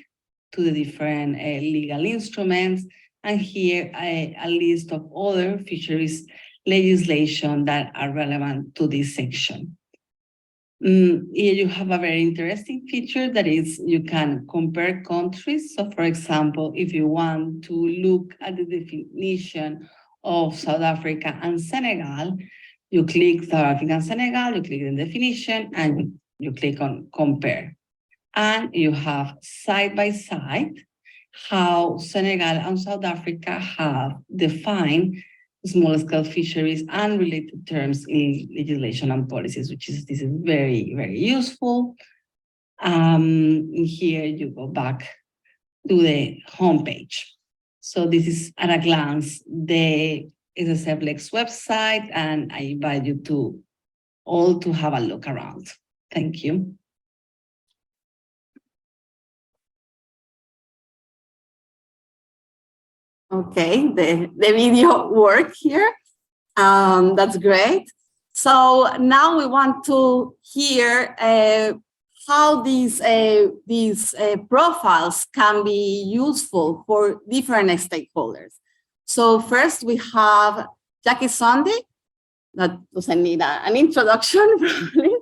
to the different legal instruments, and here a list of other fisheries legislation that are relevant to this section. Here you have a very interesting feature that is you can compare countries. So for example, if you want to look at the definition of South Africa and Senegal, you click South Africa and Senegal, you click the definition, and you click on compare. And you have side by side how Senegal and South Africa have defined small-scale fisheries and related terms in legislation and policies, this is very, very useful. Here you go back to the homepage. So this is at a glance the SSF-LEX website, and I invite you to all to have a look around. Thank you. Okay, the video work here. That's great. So now we want to hear how these profiles can be useful for different stakeholders. So first we have Jackie Sunday. That doesn't need an introduction, probably,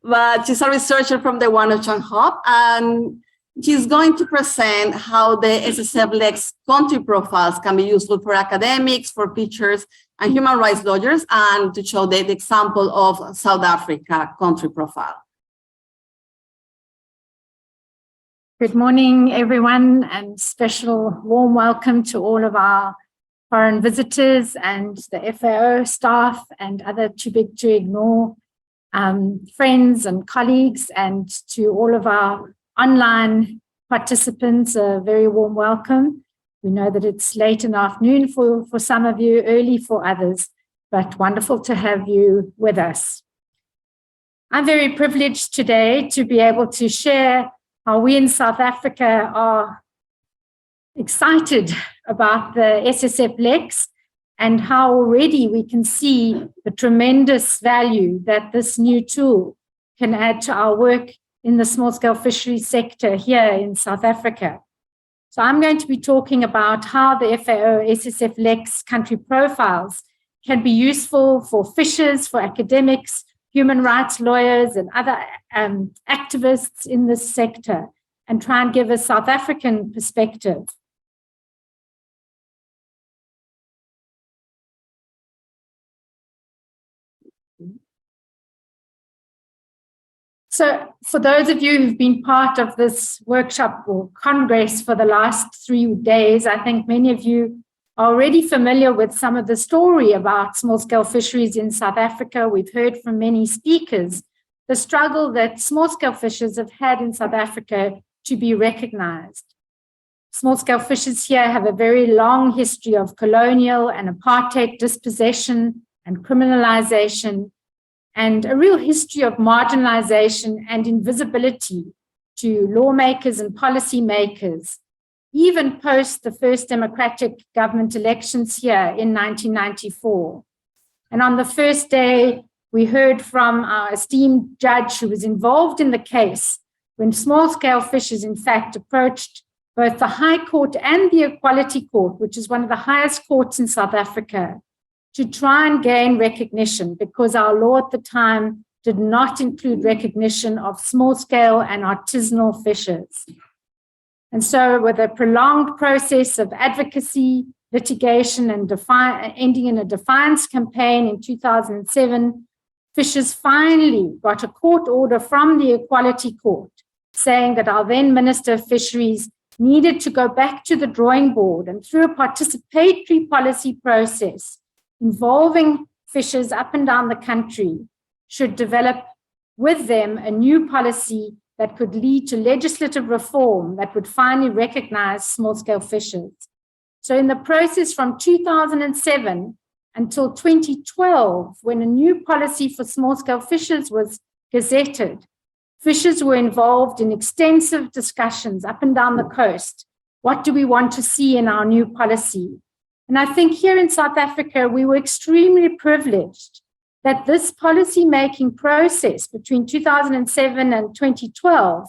but she's a researcher from the One Ocean Hub, and she's going to present how the SSF-LEX country profiles can be useful for academics, for teachers, and human rights lawyers, and to show the example of South Africa country profile. Good morning, everyone, and special warm welcome to all of our foreign visitors and the FAO staff and other too big to ignore friends and colleagues, and to all of our online participants, a very warm welcome. We know that it's late in the afternoon for some of you, early for others, but wonderful to have you with us. I'm very privileged today to be able to share how we in South Africa are excited about the SSF-LEX and how already we can see the tremendous value that this new tool can add to our work in the small-scale fisheries sector here in South Africa. So I'm going to be talking about how the FAO SSF-LEX country profiles can be useful for fishers, for academics, human rights lawyers, and other activists in this sector, and try and give a South African perspective. So for those of you who've been part of this workshop or congress for the last 3 days, I think many of you are already familiar with some of the story about small-scale fisheries in South Africa. We've heard from many speakers the struggle that small-scale fishers have had in South Africa to be recognized. Small-scale fishers here have a very long history of colonial and apartheid dispossession and criminalization, and a real history of marginalization and invisibility to lawmakers and policymakers, even post the first democratic government elections here in 1994. And on the first day, we heard from our esteemed judge who was involved in the case when small-scale fishers, in fact, approached both the High Court and the Equality Court, which is one of the highest courts in South Africa, to try and gain recognition, because our law at the time did not include recognition of small-scale and artisanal fishers. And so with a prolonged process of advocacy, litigation, and ending in a defiance campaign in 2007, fishers finally got a court order from the Equality Court saying that our then Minister of Fisheries needed to go back to the drawing board and through a participatory policy process involving fishers up and down the country, should develop with them a new policy that could lead to legislative reform that would finally recognize small-scale fishers. So in the process from 2007 until 2012, when a new policy for small-scale fishers was gazetted, fishers were involved in extensive discussions up and down the coast. What do we want to see in our new policy? And I think here in South Africa, we were extremely privileged that this policy-making process between 2007 and 2012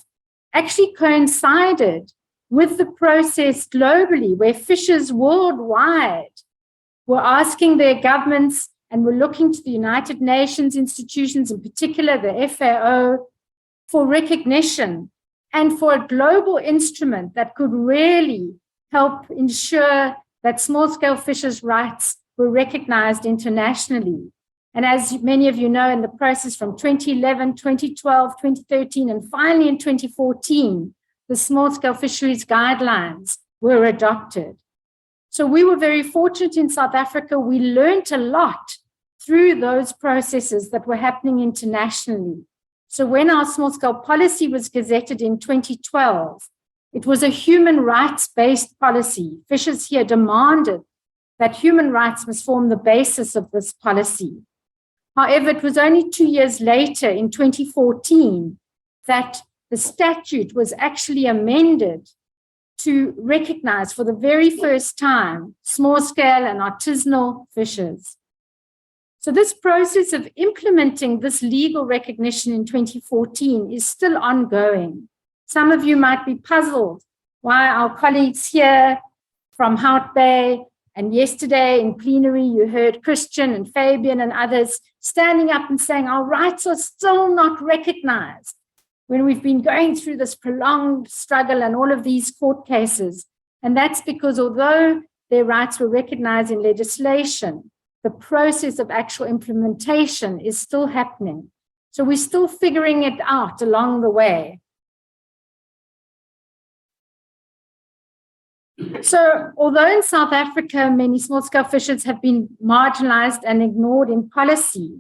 actually coincided with the process globally, where fishers worldwide were asking their governments and were looking to the United Nations institutions, in particular the FAO, for recognition and for a global instrument that could really help ensure that small-scale fishers' rights were recognized internationally. And as many of you know, in the process from 2011, 2012, 2013, and finally in 2014, the small-scale fisheries guidelines were adopted. So we were very fortunate in South Africa. We learned a lot through those processes that were happening internationally. So when our small-scale policy was gazetted in 2012, it was a human rights-based policy. Fishers here demanded that human rights must form the basis of this policy. However, it was only 2 years later, in 2014, that the statute was actually amended to recognize for the very first time small-scale and artisanal fishers. So this process of implementing this legal recognition in 2014 is still ongoing. Some of you might be puzzled why our colleagues here from Hout Bay, and yesterday in plenary, you heard Christian and Fabian and others standing up and saying our rights are still not recognized when we've been going through this prolonged struggle and all of these court cases. And that's because although their rights were recognized in legislation, the process of actual implementation is still happening. So we're still figuring it out along the way. So although in South Africa, many small-scale fishers have been marginalized and ignored in policy,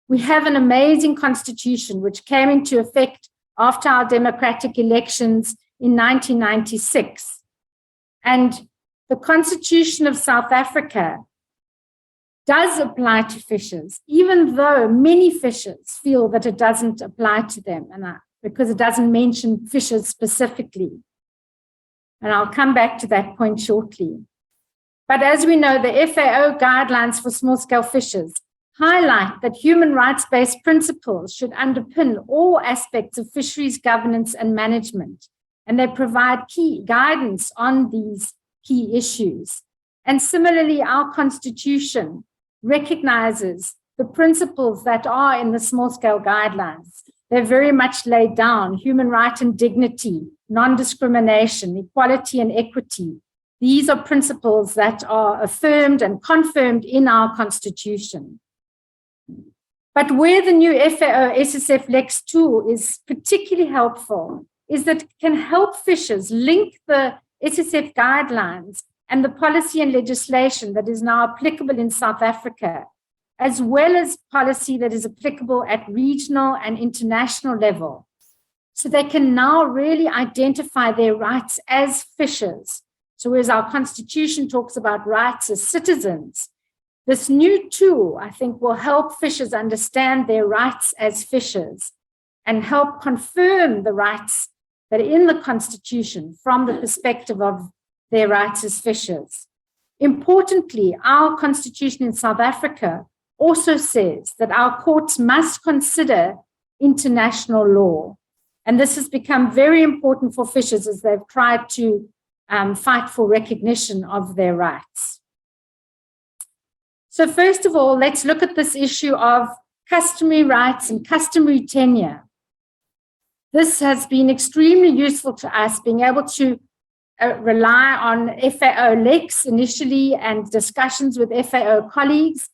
we have an amazing constitution which came into effect after our democratic elections in 1996. And the Constitution of South Africa does apply to fishers, even though many fishers feel that it doesn't apply to them, because it doesn't mention fishers specifically. And I'll come back to that point shortly. But as we know, the FAO guidelines for small-scale fishers highlight that human rights-based principles should underpin all aspects of fisheries governance and management, and they provide key guidance on these key issues. And similarly, our constitution recognizes the principles that are in the small-scale guidelines. They're very much laid down: human right and dignity, non-discrimination, equality and equity. These are principles that are affirmed and confirmed in our constitution. But where the new FAO SSF-LEX tool is particularly helpful is that it can help fishers link the SSF guidelines and the policy and legislation that is now applicable in South Africa, as well as policy that is applicable at regional and international level. So they can now really identify their rights as fishers. So whereas our constitution talks about rights as citizens, this new tool, I think, will help fishers understand their rights as fishers and help confirm the rights that are in the constitution from the perspective of their rights as fishers. Importantly, our constitution in South Africa also says that our courts must consider international law. And this has become very important for fishers as they've tried to fight for recognition of their rights. So first of all, let's look at this issue of customary rights and customary tenure. This has been extremely useful to us, being able to rely on FAOLEX initially and discussions with FAO colleagues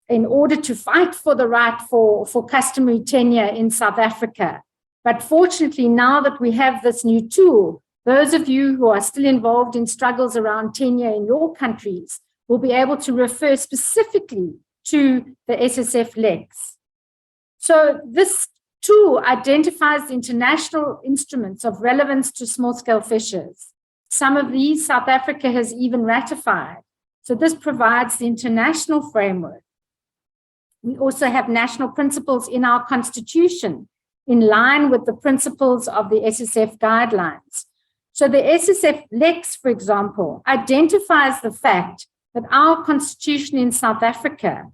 in order to fight for the right for customary tenure in South Africa. But fortunately, now that we have this new tool, those of you who are still involved in struggles around tenure in your countries will be able to refer specifically to the SSF-LEX. So this tool identifies the international instruments of relevance to small-scale fishers. Some of these South Africa has even ratified. So this provides the international framework. We also have national principles in our constitution in line with the principles of the SSF guidelines. So the SSF-LEX, for example, identifies the fact that our constitution in South Africa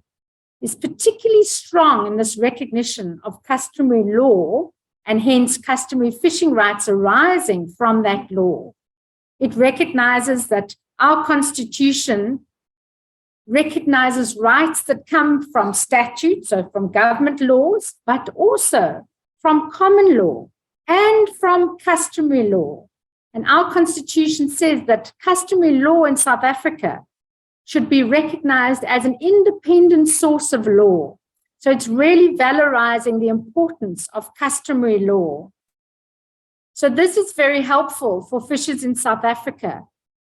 is particularly strong in this recognition of customary law and hence customary fishing rights arising from that law. It recognizes that our constitution recognizes rights that come from statute, so from government laws, but also from common law and from customary law. And our constitution says that customary law in South Africa should be recognized as an independent source of law. So it's really valorizing the importance of customary law. So this is very helpful for fishers in South Africa.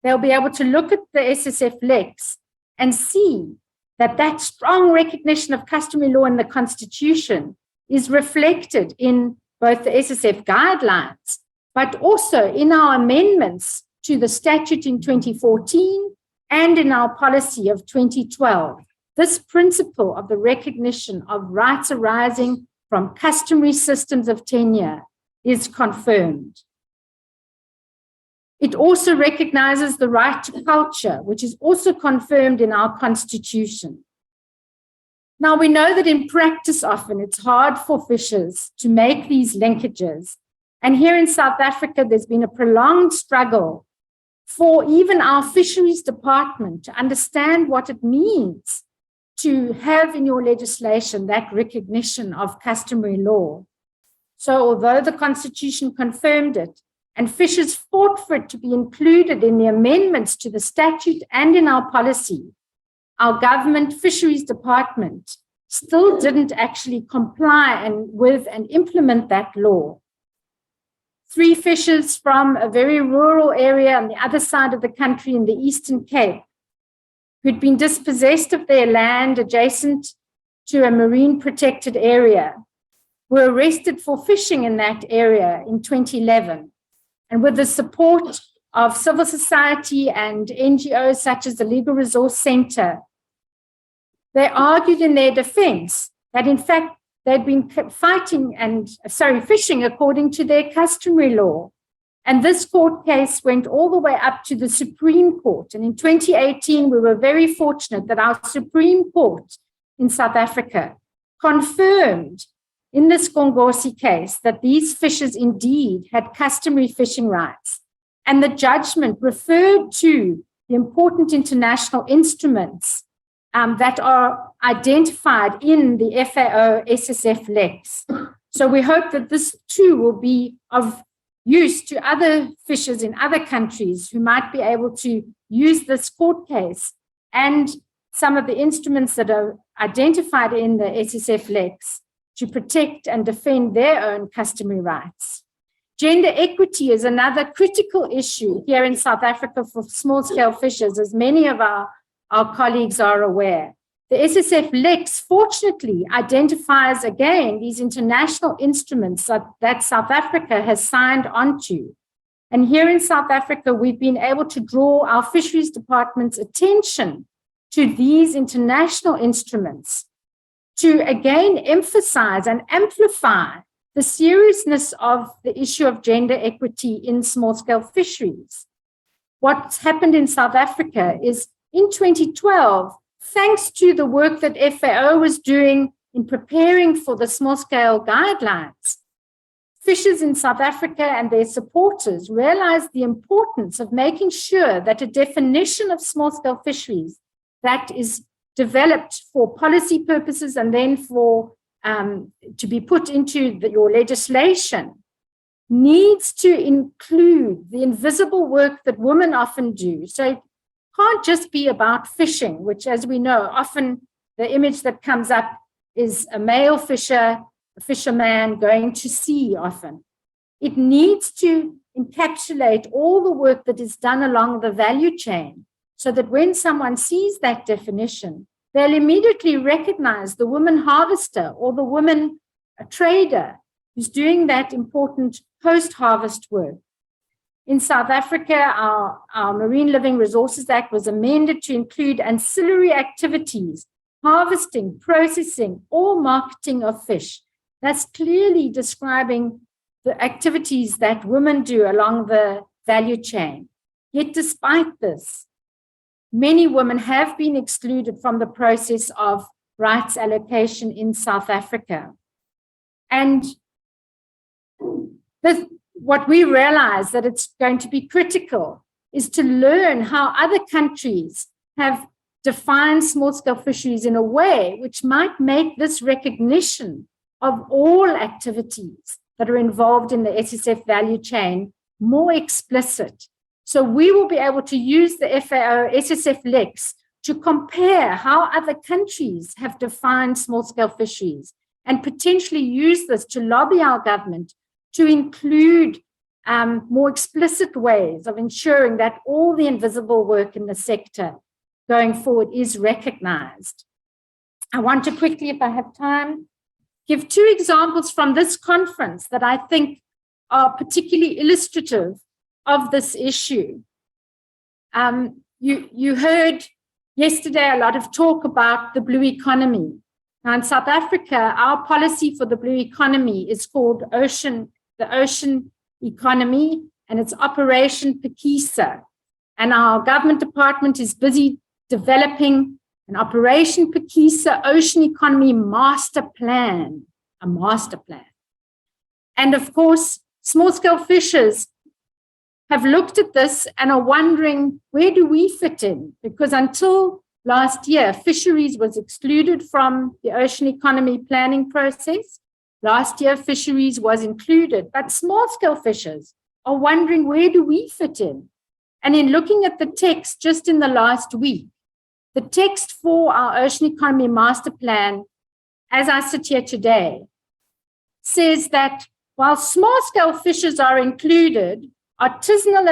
They'll be able to look at the SSF-LEX and see that that strong recognition of customary law in the constitution is reflected in both the SSF guidelines, but also in our amendments to the statute in 2014 and in our policy of 2012. This principle of the recognition of rights arising from customary systems of tenure is confirmed. It also recognizes the right to culture, which is also confirmed in our constitution. Now, we know that in practice, often it's hard for fishers to make these linkages. And here in South Africa, there's been a prolonged struggle for even our fisheries department to understand what it means to have in your legislation that recognition of customary law. So although the Constitution confirmed it, and fishers fought for it to be included in the amendments to the statute and in our policy, our government fisheries department still didn't actually comply with and implement that law. 3 fishers from a very rural area on the other side of the country in the Eastern Cape, who'd been dispossessed of their land adjacent to a marine protected area, were arrested for fishing in that area in 2011. And with the support of civil society and NGOs such as the Legal Resource Center, they argued in their defense that in fact they'd been fishing according to their customary law. And this court case went all the way up to the Supreme Court. And in 2018, we were very fortunate that our Supreme Court in South Africa confirmed in this Gongosi case that these fishers indeed had customary fishing rights. And the judgment referred to the important international instruments that are identified in the FAO SSF-LEX. So we hope that this too will be of use to other fishers in other countries who might be able to use this court case and some of the instruments that are identified in the SSF-LEX to protect and defend their own customary rights. Gender equity is another critical issue here in South Africa for small-scale fishers, as many of our colleagues are aware. The SSF-LEX, fortunately, identifies again these international instruments that South Africa has signed onto. And here in South Africa, we've been able to draw our Fisheries Department's attention to these international instruments to again emphasize and amplify the seriousness of the issue of gender equity in small-scale fisheries. What's happened in South Africa is in 2012, thanks to the work that FAO was doing in preparing for the small-scale guidelines, fishers in South Africa and their supporters realized the importance of making sure that a definition of small-scale fisheries that is developed for policy purposes and then for to be put into your legislation needs to include the invisible work that women often do. So it can't just be about fishing, which, as we know, often the image that comes up is a male fisher, a fisherman going to sea often. It needs to encapsulate all the work that is done along the value chain so that when someone sees that definition, they'll immediately recognize the woman harvester or the woman trader who's doing that important post-harvest work. In South Africa, our Marine Living Resources Act was amended to include ancillary activities, harvesting, processing, or marketing of fish. That's clearly describing the activities that women do along the value chain. Yet despite this, many women have been excluded from the process of rights allocation in South Africa. And what we realize that it's going to be critical is to learn how other countries have defined small-scale fisheries in a way which might make this recognition of all activities that are involved in the SSF value chain more explicit. So we will be able to use the FAO SSF-LEX to compare how other countries have defined small-scale fisheries and potentially use this to lobby our government to include more explicit ways of ensuring that all the invisible work in the sector going forward is recognized. I want to quickly, if I have time, give two examples from this conference that I think are particularly illustrative of this issue. You heard yesterday a lot of talk about the blue economy. Now in South Africa, our policy for the blue economy is called the Ocean Economy, and it's Operation Phakisa. And our government department is busy developing an Operation Phakisa Ocean Economy master plan, a master plan. And of course, small-scale fishers have looked at this and are wondering, where do we fit in? Because until last year, fisheries was excluded from the ocean economy planning process. Last year, fisheries was included, but small-scale fishers are wondering, where do we fit in? And in looking at the text just in the last week, the text for our ocean economy master plan, as I sit here today, says that while small-scale fishers are included, artisanal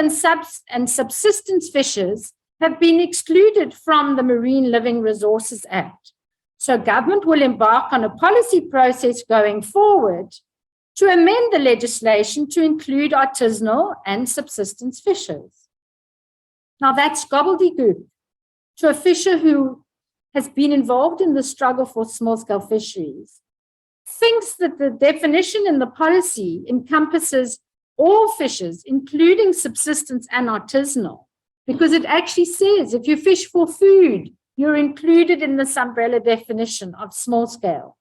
and subsistence fishers have been excluded from the Marine Living Resources Act. So government will embark on a policy process going forward to amend the legislation to include artisanal and subsistence fishers. Now that's gobbledygook to a fisher who has been involved in the struggle for small-scale fisheries, thinks that the definition in the policy encompasses all fishes, including subsistence and artisanal, because it actually says if you fish for food, you're included in this umbrella definition of small scale.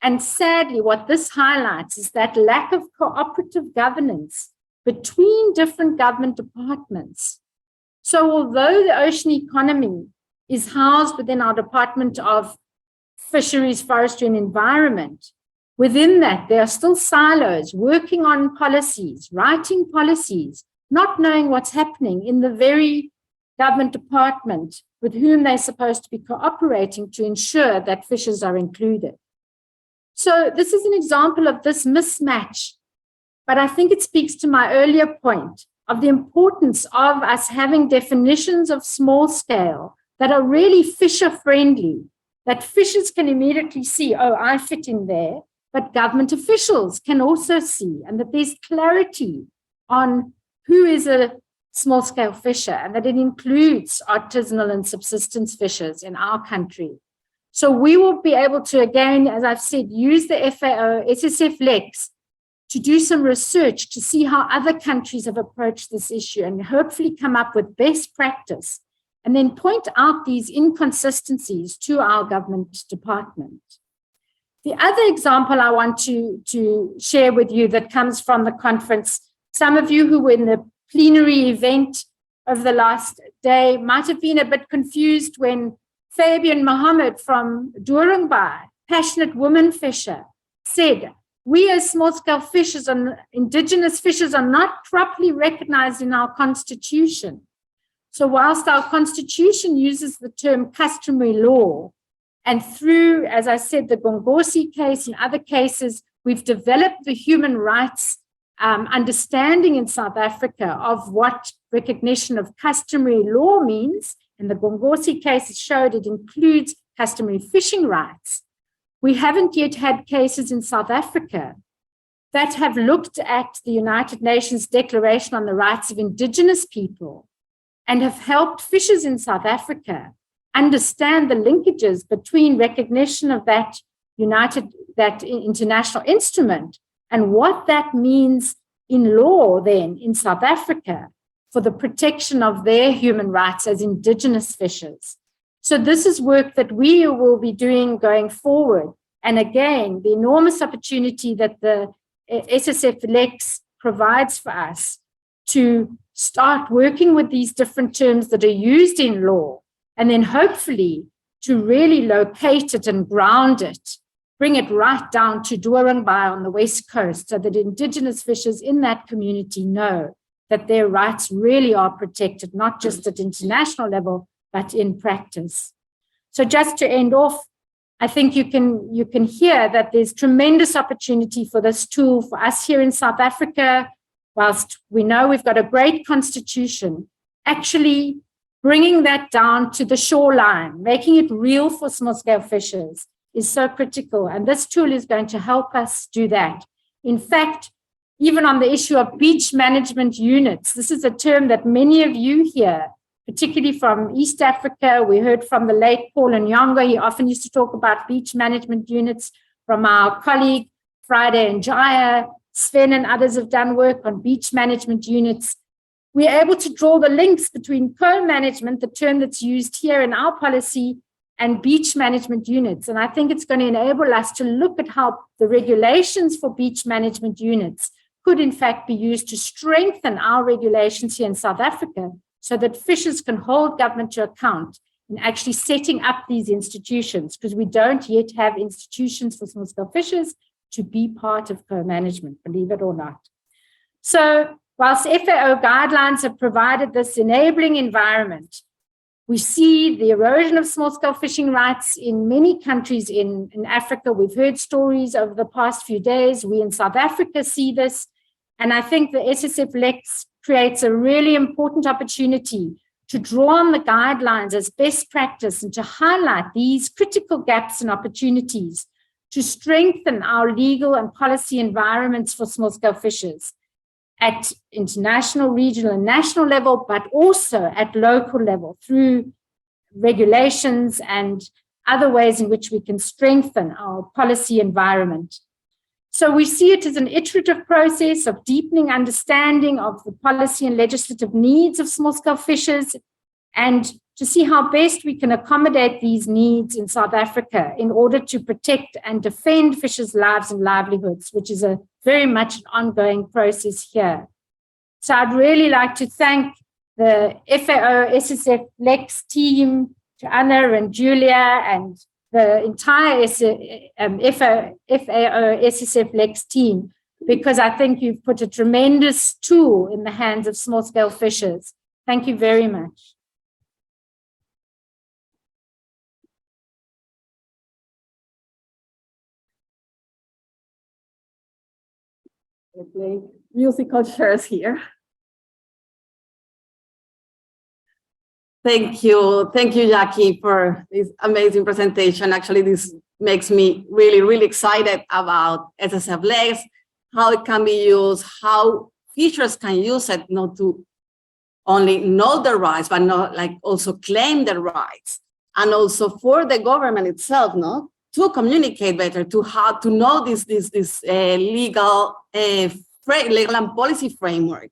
And sadly, what this highlights is that lack of cooperative governance between different government departments. So although the ocean economy is housed within our Department of Fisheries, Forestry and Environment, within that, there are still silos working on policies, writing policies, not knowing what's happening in the very government department with whom they're supposed to be cooperating to ensure that fishes are included. So this is an example of this mismatch, but I think it speaks to my earlier point of the importance of us having definitions of small scale that are really fisher friendly, that fishers can immediately see, oh, I fit in there, but government officials can also see, and that there's clarity on who is a small scale fisher and that it includes artisanal and subsistence fishers in our country. So we will be able to, again, as I've said, use the FAO, SSF-LEX to do some research to see how other countries have approached this issue and hopefully come up with best practice and then point out these inconsistencies to our government department. The other example I want to share with you that comes from the conference, some of you who were in the plenary event over the last day might have been a bit confused when Fabian Mohammed from Durungbai, passionate woman fisher, said, we as small-scale fishers and indigenous fishers are not properly recognized in our constitution. So whilst our constitution uses the term customary law, and through, as I said, the Gongosi case and other cases, we've developed the human rights understanding in South Africa of what recognition of customary law means. And the Gongosi case showed it includes customary fishing rights. We haven't yet had cases in South Africa that have looked at the United Nations Declaration on the Rights of Indigenous People and have helped fishers in South Africa understand the linkages between recognition of that international instrument and what that means in law then in South Africa for the protection of their human rights as indigenous fishers. So this is work that we will be doing going forward. And again, the enormous opportunity that the SSF-LEX provides for us to start working with these different terms that are used in law, and then hopefully to really locate it and ground it, bring it right down to Durungbai on the West Coast so that indigenous fishers in that community know that their rights really are protected, not just at international level, but in practice. So just to end off, I think you can hear that there's tremendous opportunity for this tool for us here in South Africa. Whilst we know we've got a great constitution, actually bringing that down to the shoreline, making it real for small-scale fishers is so critical. And this tool is going to help us do that. In fact, even on the issue of beach management units, this is a term that many of you hear, particularly from East Africa. We heard from the late Paul Nyong'o. He often used to talk about beach management units. From our colleague, Friday and Jaya, Sven and others have done work on beach management units. We're able to draw the links between co-management, the term that's used here in our policy, and beach management units. And I think it's going to enable us to look at how the regulations for beach management units could in fact be used to strengthen our regulations here in South Africa so that fishers can hold government to account in actually setting up these institutions, because we don't yet have institutions for small-scale fishers to be part of co-management, believe it or not. So whilst FAO guidelines have provided this enabling environment, we see the erosion of small-scale fishing rights in many countries in Africa. We've heard stories over the past few days. We in South Africa see this. And I think the SSF-LEX creates a really important opportunity to draw on the guidelines as best practice and to highlight these critical gaps and opportunities to strengthen our legal and policy environments for small-scale fishers at international, regional, and national level, but also at local level through regulations and other ways in which we can strengthen our policy environment. So we see it as an iterative process of deepening understanding of the policy and legislative needs of small-scale fishers, and to see how best we can accommodate these needs in South Africa in order to protect and defend fishers' lives and livelihoods, which is a very much an ongoing process here. So I'd really like to thank the FAO SSF-LEX team, to Anna and Julia and the entire FAO SSF-LEX team, because I think you've put a tremendous tool in the hands of small-scale fishers. Thank you very much. Musical chairs here. Thank you, Jackie, for this amazing presentation. Actually, this makes me really, really excited about SSF-LEX, how it can be used, how fishers can use it not to only know their rights, but not like also claim their rights, and also for the government itself, no, to communicate better, to how to know this legal and policy framework.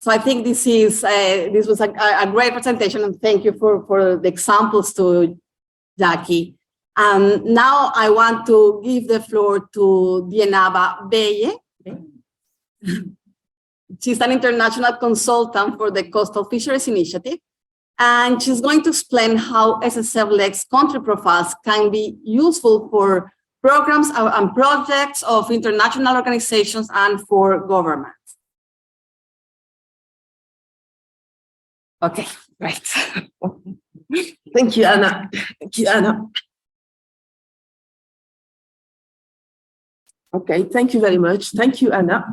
So I think this was a great presentation, and thank you for the examples to Jackie. Now I want to give the floor to Dienaba Beye. She's an international consultant for the Coastal Fisheries Initiative, and she's going to explain how SSF-LEX country profiles can be useful for programs and projects of international organizations and for governments. Okay, great. Thank you, Anna. Thank you, Anna. Okay, thank you very much. Thank you, Anna.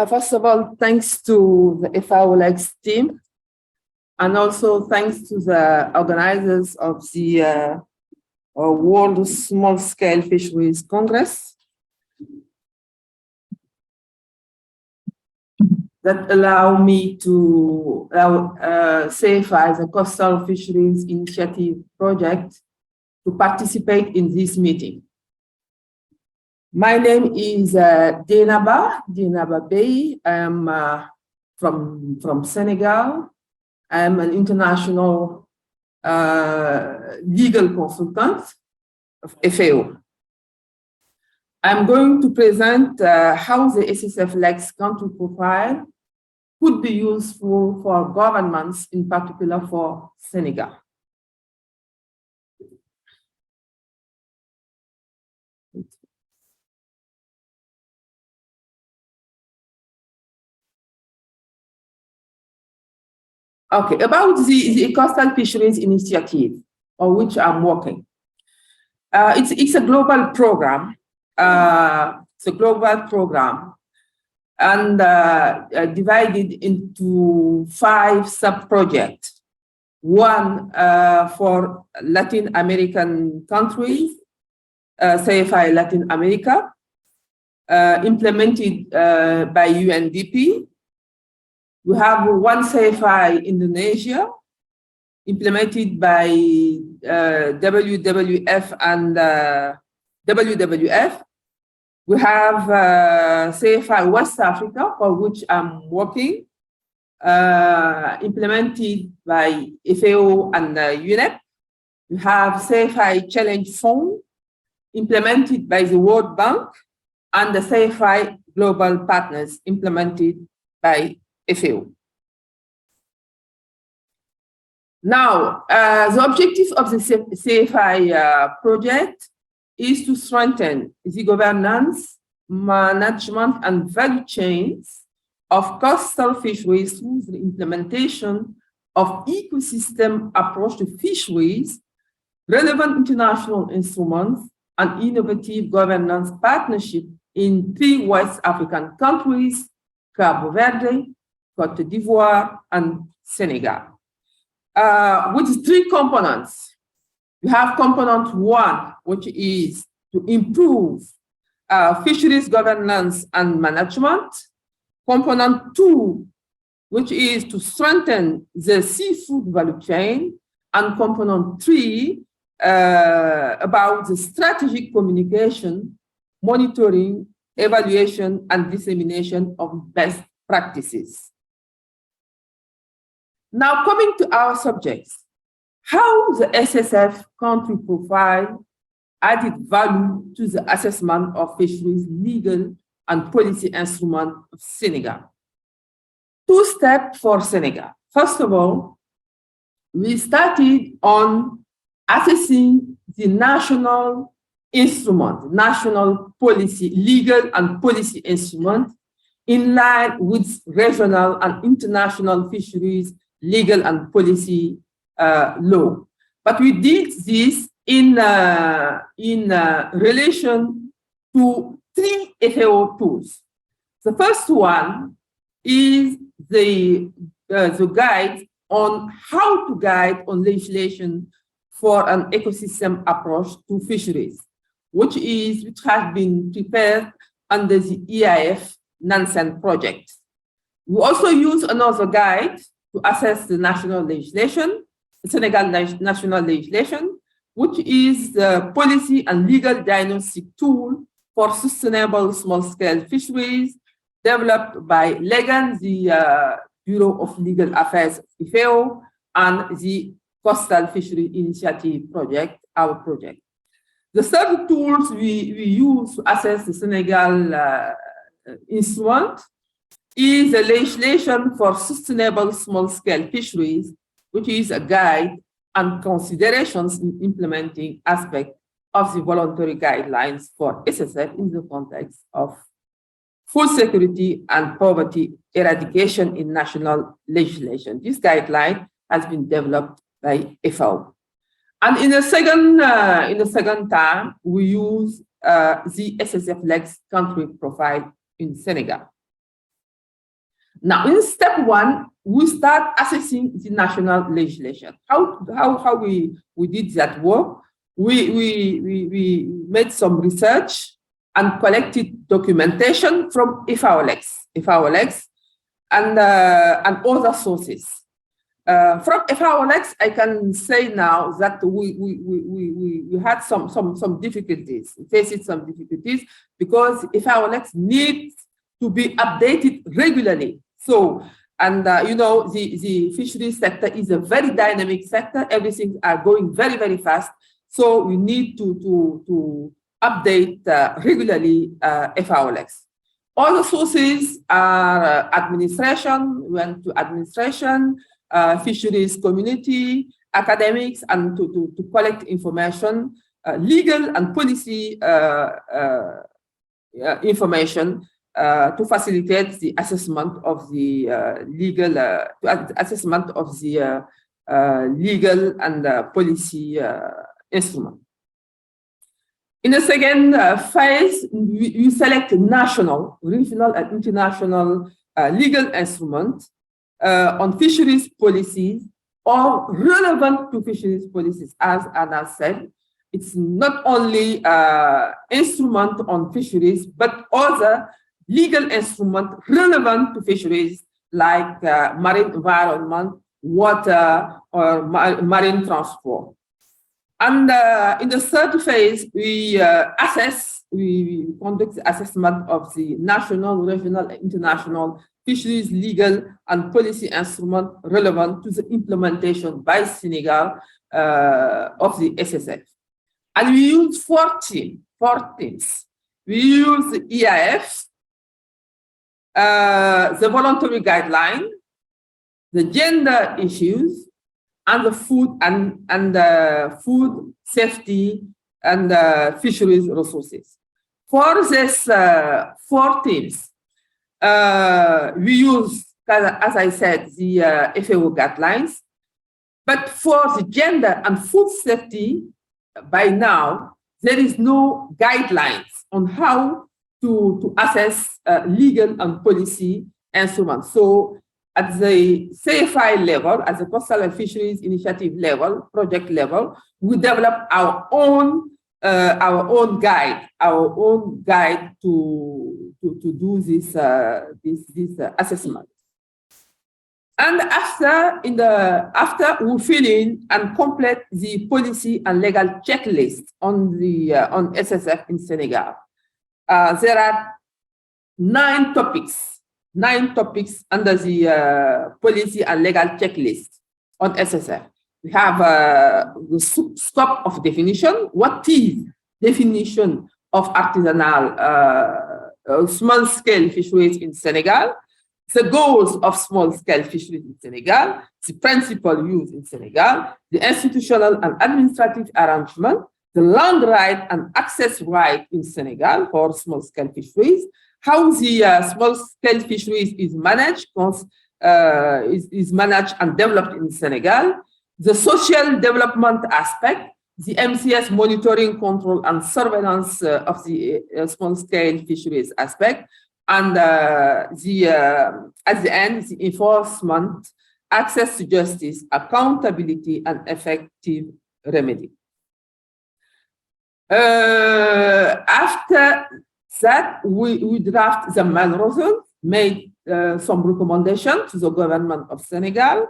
First of all, thanks to the FAOLEX team, and also thanks to the organizers of the World Small Scale Fisheries Congress that allow me to SAFI, the Coastal Fisheries Initiative project, to participate in this meeting. My name is Dienaba Beye. I am from Senegal. I am an international legal consultant of FAO. I'm going to present how the SSF-LEX country profile could be useful for governments, in particular for Senegal. Okay, about the Coastal Fisheries Initiative, on which I'm working. It's a global program. It's a global program, and divided into 5 sub-projects. One for Latin American countries, SAFI Latin America, implemented by UNDP. We have one SAFI Indonesia, implemented by WWF and WWF. We have SAFI West Africa, for which I'm working, implemented by FAO and UNEP. We have SAFI Challenge Fund, implemented by the World Bank, and the SAFI Global Partners, implemented by FAO. Now, the objective of the SAFI project is to strengthen the governance, management, and value chains of coastal fisheries through the implementation of ecosystem approach to fisheries, relevant international instruments, and innovative governance partnership in 3 West African countries, Cabo Verde, Cote d'Ivoire, and Senegal. With 3 components. We have component 1, which is to improve fisheries governance and management. Component 2, which is to strengthen the seafood value chain. And component 3 about the strategic communication, monitoring, evaluation, and dissemination of best practices. Now, coming to our subjects, how the SSF country profile added value to the assessment of fisheries legal and policy instrument of Senegal. 2 steps for Senegal. First of all, we started on assessing the national instrument, national policy, legal and policy instrument in line with regional and international fisheries, legal and policy law. But we did this in relation to 3 FAO tools. The first one is the guide on how to guide on legislation for an ecosystem approach to fisheries, which has been prepared under the EIF Nansen project. We also use another guide to assess the national legislation, the Senegal national legislation, which is the policy and legal diagnostic tool for sustainable small-scale fisheries developed by LEGAN, the Bureau of Legal Affairs of FAO, and the Coastal Fishery Initiative project, our project. The third tools we use to assess the Senegal instrument is the legislation for sustainable small-scale fisheries, which is a guide and considerations in implementing aspects of the voluntary guidelines for SSF in the context of food security and poverty eradication in national legislation. This guideline has been developed by FAO. And in the second time, we use the SSF-LEX country profile in Senegal. Now, in step 1, we start assessing the national legislation. How we did that work? We made some research and collected documentation from FAOLEX, and other sources. From FAOLEX, I can say now that we had some difficulties, faced some difficulties, because FAOLEX needs to be updated regularly. So, and you know, the fisheries sector is a very dynamic sector. Everything are going very, very fast. So we need to update regularly FAOLEX. Other sources are administration, we went to administration, fisheries community, academics, and to collect information, legal and policy information to facilitate the assessment of the legal and policy instrument. In the second phase, we select national, regional, and international legal instruments on fisheries policies or relevant to fisheries policies. As Anna said, it's not only instrument on fisheries, but other legal instrument relevant to fisheries like marine environment, water, or marine transport. And in the third phase, we conduct the assessment of the national, regional, and international fisheries legal and policy instrument relevant to the implementation by Senegal of the SSF. And we use 4 teams. We use the EIF, the voluntary guideline, the gender issues, and the food and food safety and fisheries resources. For these 4 teams, we use, as I said, the FAO guidelines. But for the gender and food safety, by now, there is no guidelines on how to assess legal and policy instruments. So at the CFI level, at the Coastal and Fisheries Initiative level, project level, we develop our own guide to do this assessment. And after we fill in and complete the policy and legal checklist on SSF in Senegal. There are 9 topics under the policy and legal checklist on SSF. We have the scope of definition. What is definition of artisanal small-scale fisheries in Senegal? The goals of small-scale fisheries in Senegal, the principal use in Senegal, the institutional and administrative arrangement, the land right and access right in Senegal for small-scale fisheries, how the small-scale fisheries is managed and developed in Senegal, the social development aspect, the MCS monitoring, control, and surveillance of the small-scale fisheries aspect, and at the end, the enforcement, access to justice, accountability, and effective remedy. After that, we draft the main result, made some recommendations to the government of Senegal,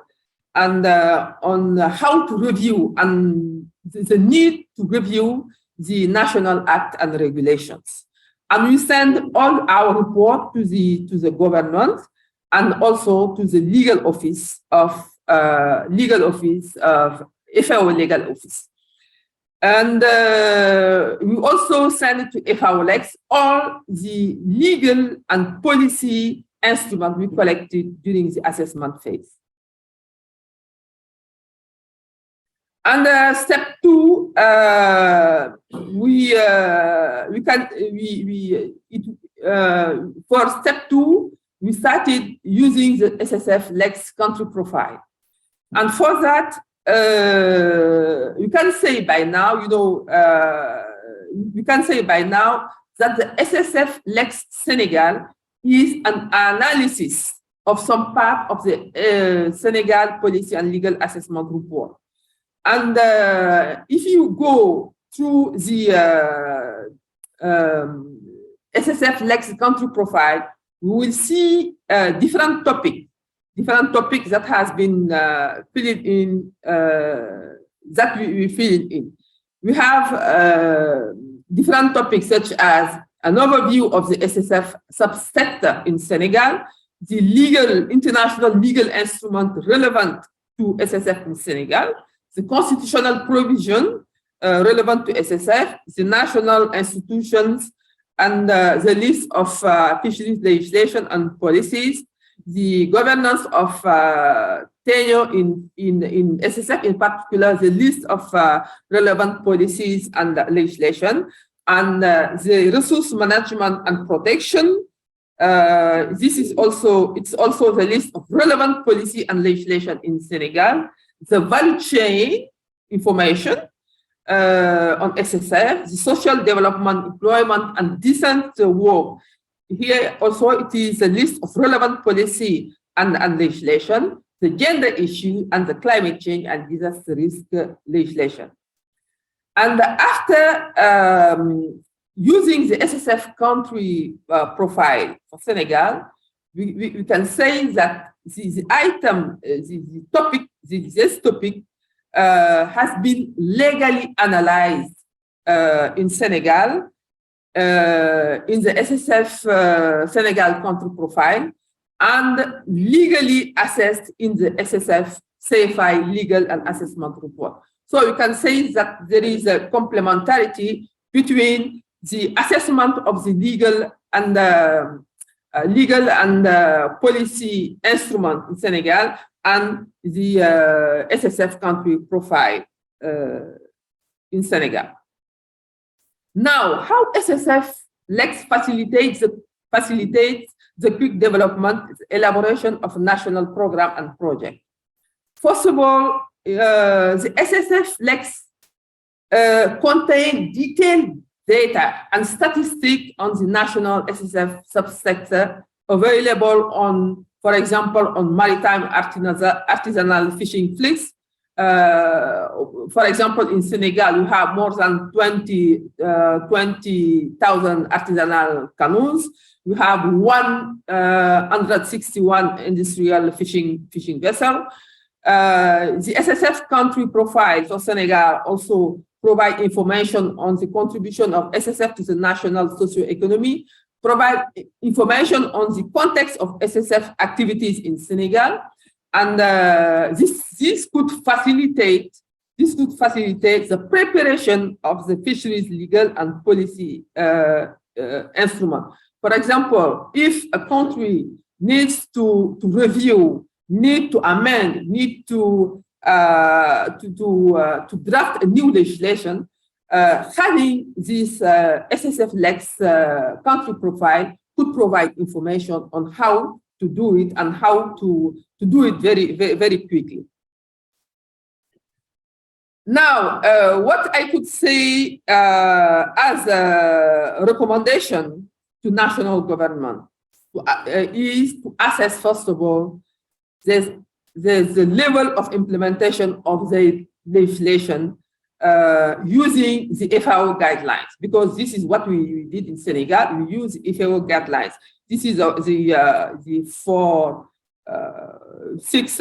and on how to review and the need to review the national act and regulations. And we send all our report to the government and also to the legal office of FAO legal office. And we also send it to FAOLEX all the legal and policy instruments we collected during the assessment phase. And step 2, for step 2, we started using the SSF-LEX country profile. And for that, you can say by now, that the SSF-LEX Senegal is an analysis of some part of the Senegal policy and legal assessment report. And if you go through the SSF-LEX country profile, we will see different topics that has been filled in, that we fill in. We have different topics such as an overview of the SSF subsector in Senegal, the international legal instrument relevant to SSF in Senegal, the constitutional provision relevant to SSF, the national institutions, and the list of fisheries legislation and policies, the governance of tenure in SSF, in particular, the list of relevant policies and legislation, and the resource management and protection. It's also the list of relevant policy and legislation in Senegal, the value chain information on SSF, the social development, employment, and decent work. Here also it is a list of relevant policy and legislation, the gender issue, and the climate change and disaster risk legislation. And after using the SSF country profile for Senegal, we can say that this topic has been legally analyzed in Senegal, in the SSF Senegal country profile, and legally assessed in the SSF CFI legal and assessment report. So you can say that there is a complementarity between the assessment of the legal and policy instrument in Senegal and the SSF country profile in Senegal. Now, how SSF-LEX facilitates the quick development, elaboration of national program and project. First of all, the SSF-LEX contains detailed data and statistics on the national SSF subsector available on, for example, on maritime artisanal fishing fleets, For example, in Senegal, you have more than 20,000 artisanal canoes. You have 161 industrial fishing vessels. The SSF country profile for Senegal also provide information on the contribution of SSF to the national socio-economy, provide information on the context of SSF activities in Senegal, and this could facilitate the preparation of the fisheries legal and policy instrument. For example, if a country needs to review, need to amend, need to draft a new legislation, having this SSF-LEX country profile could provide information on how to do it and how to do it very quickly. Now, what I could say as a recommendation to national government is to assess, first of all, there's the level of implementation of the legislation using the FAO guidelines, because this is what we did in Senegal. We use FAO guidelines. This is six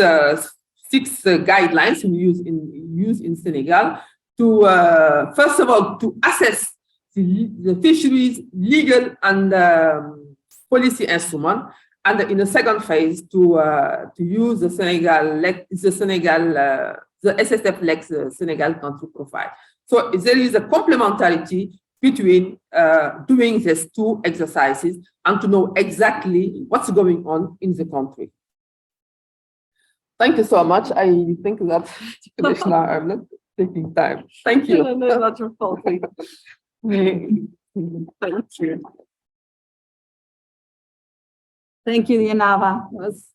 guidelines we use in Senegal to first of all to assess the fisheries legal and policy instrument, and in the second phase to use the SSF-LEX Senegal country profile. So there is a complementarity between doing these two exercises and to know exactly what's going on in the country. Thank you so much. I think that Commissioner, I'm not taking time. Thank you. No, not your fault. Thank you. Thank you, Dianava. It was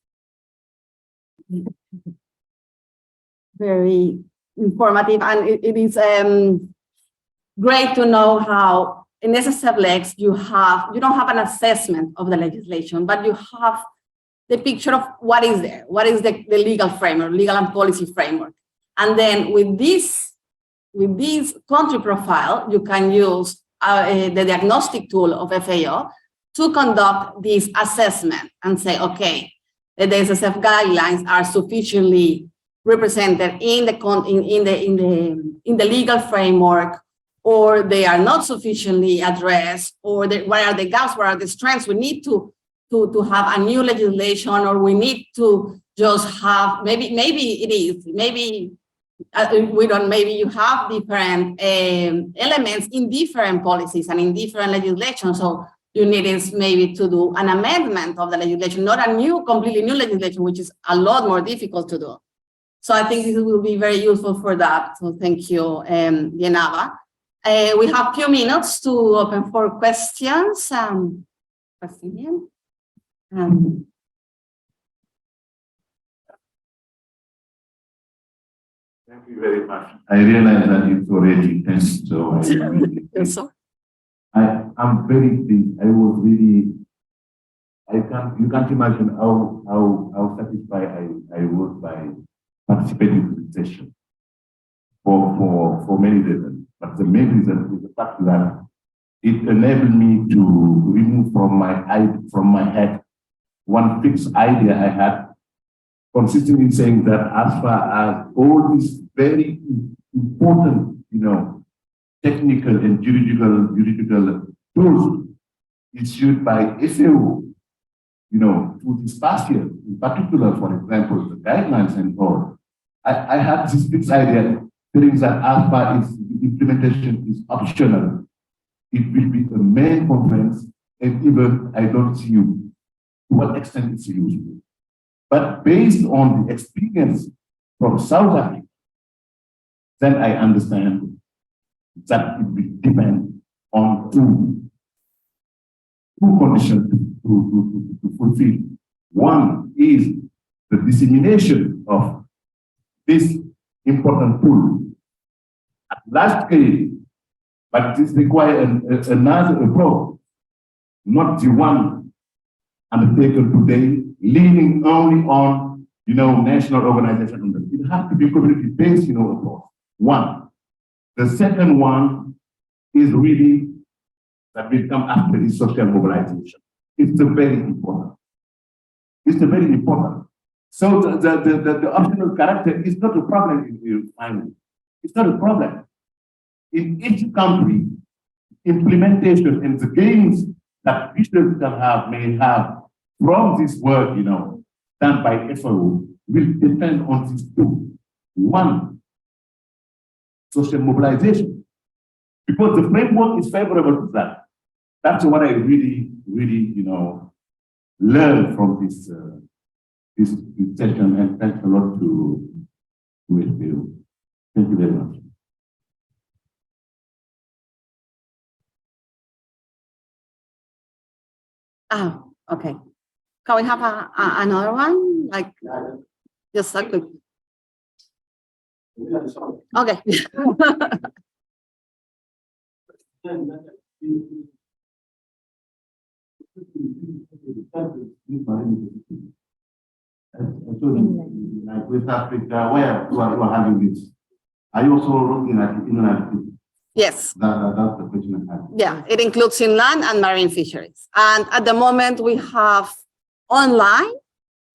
very informative, and it is great to know how in SSF-LEX you don't have an assessment of the legislation, but you have the picture of what is there, what is the legal framework, legal and policy framework. And then with this country profile, you can use the diagnostic tool of FAO to conduct this assessment and say, okay, the SSF guidelines are sufficiently represented in the legal framework, or they are not sufficiently addressed, or what are the gaps, what are the strengths? We need to have a new legislation, or we need to just have, maybe it is, maybe we don't, maybe you have different elements in different policies and in different legislation. So you need is maybe to do an amendment of the legislation, not a completely new legislation, which is a lot more difficult to do. So I think this will be very useful for that. So thank you, Dianava. We have a few minutes to open for questions. Thank you very much. I realize that it's already 10, so Yes, sir. I'm very pleased. I was really, you can't imagine how satisfied I was by participating in the session for many reasons. But the main reason is the fact that it enabled me to remove from my head one fixed idea I had, consistently saying that as far as all these very important, technical and juridical tools issued by FAO, through this past year, in particular, for example, the guidelines and all, I had this fixed idea, saying that as far as the implementation is optional, it will be a main conference, and even I don't see to what extent it's useful. But based on the experience from South Africa, then I understand that it will depend on two conditions to fulfill. One is the dissemination of this important tool at large scale, but this requires another approach, not the one undertaken today, leaning only on national organization on the it has to be community-based, approach. One. The second one is really that will come after the social mobilization. It's very important. It's very important. So the optional character is not a problem in the refinement. It's not a problem. In each country, implementation and the gains that fisheries may have from this work, done by FAO will depend on these two. One, social mobilization, because the framework is favorable to that. That's what I really, learned from this session, and thanks a lot to FAO. Thank you very much. Oh, okay. Can we have another one? Like, just a quick. Okay. Like West Africa, where you are having this. Are you also looking at inland? Yes. That's the question I have. Yeah, it includes inland and marine fisheries. And at the moment we have online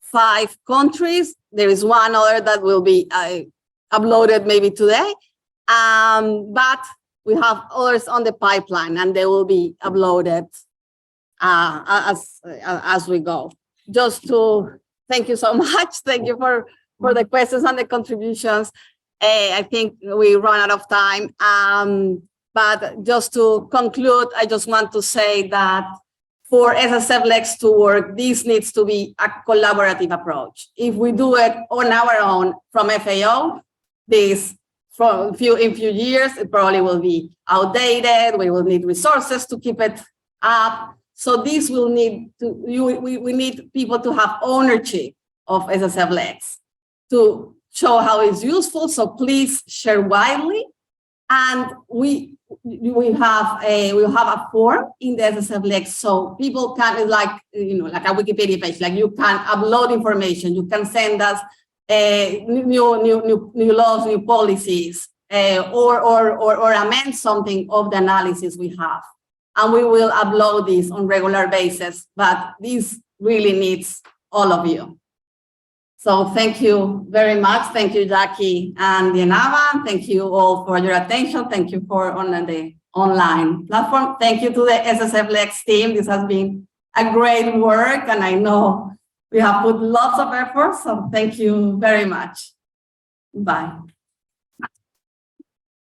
5 countries. There is one other that will be uploaded maybe today. But we have others on the pipeline and they will be uploaded as we go. Just to thank you so much. Thank you for the questions and the contributions. I think we run out of time. But just to conclude, I just want to say that for SSF-LEX to work, this needs to be a collaborative approach. If we do it on our own from FAO, in few years, it probably will be outdated. We will need resources to keep it up. So this will need to, we need people to have ownership of SSF-LEX to show how it's useful. So please share widely. And we have a form in the SSF-LEX, so people can, like a Wikipedia page, like you can upload information, you can send us new laws, new policies, or amend something of the analysis we have. And we will upload this on regular basis, but this really needs all of you. So thank you very much. Thank you, Jackie and Dienava. Thank you all for your attention. Thank you for on the online platform. Thank you to the SSF-LEX team. This has been a great work, and I know we have put lots of effort. So thank you very much. Bye.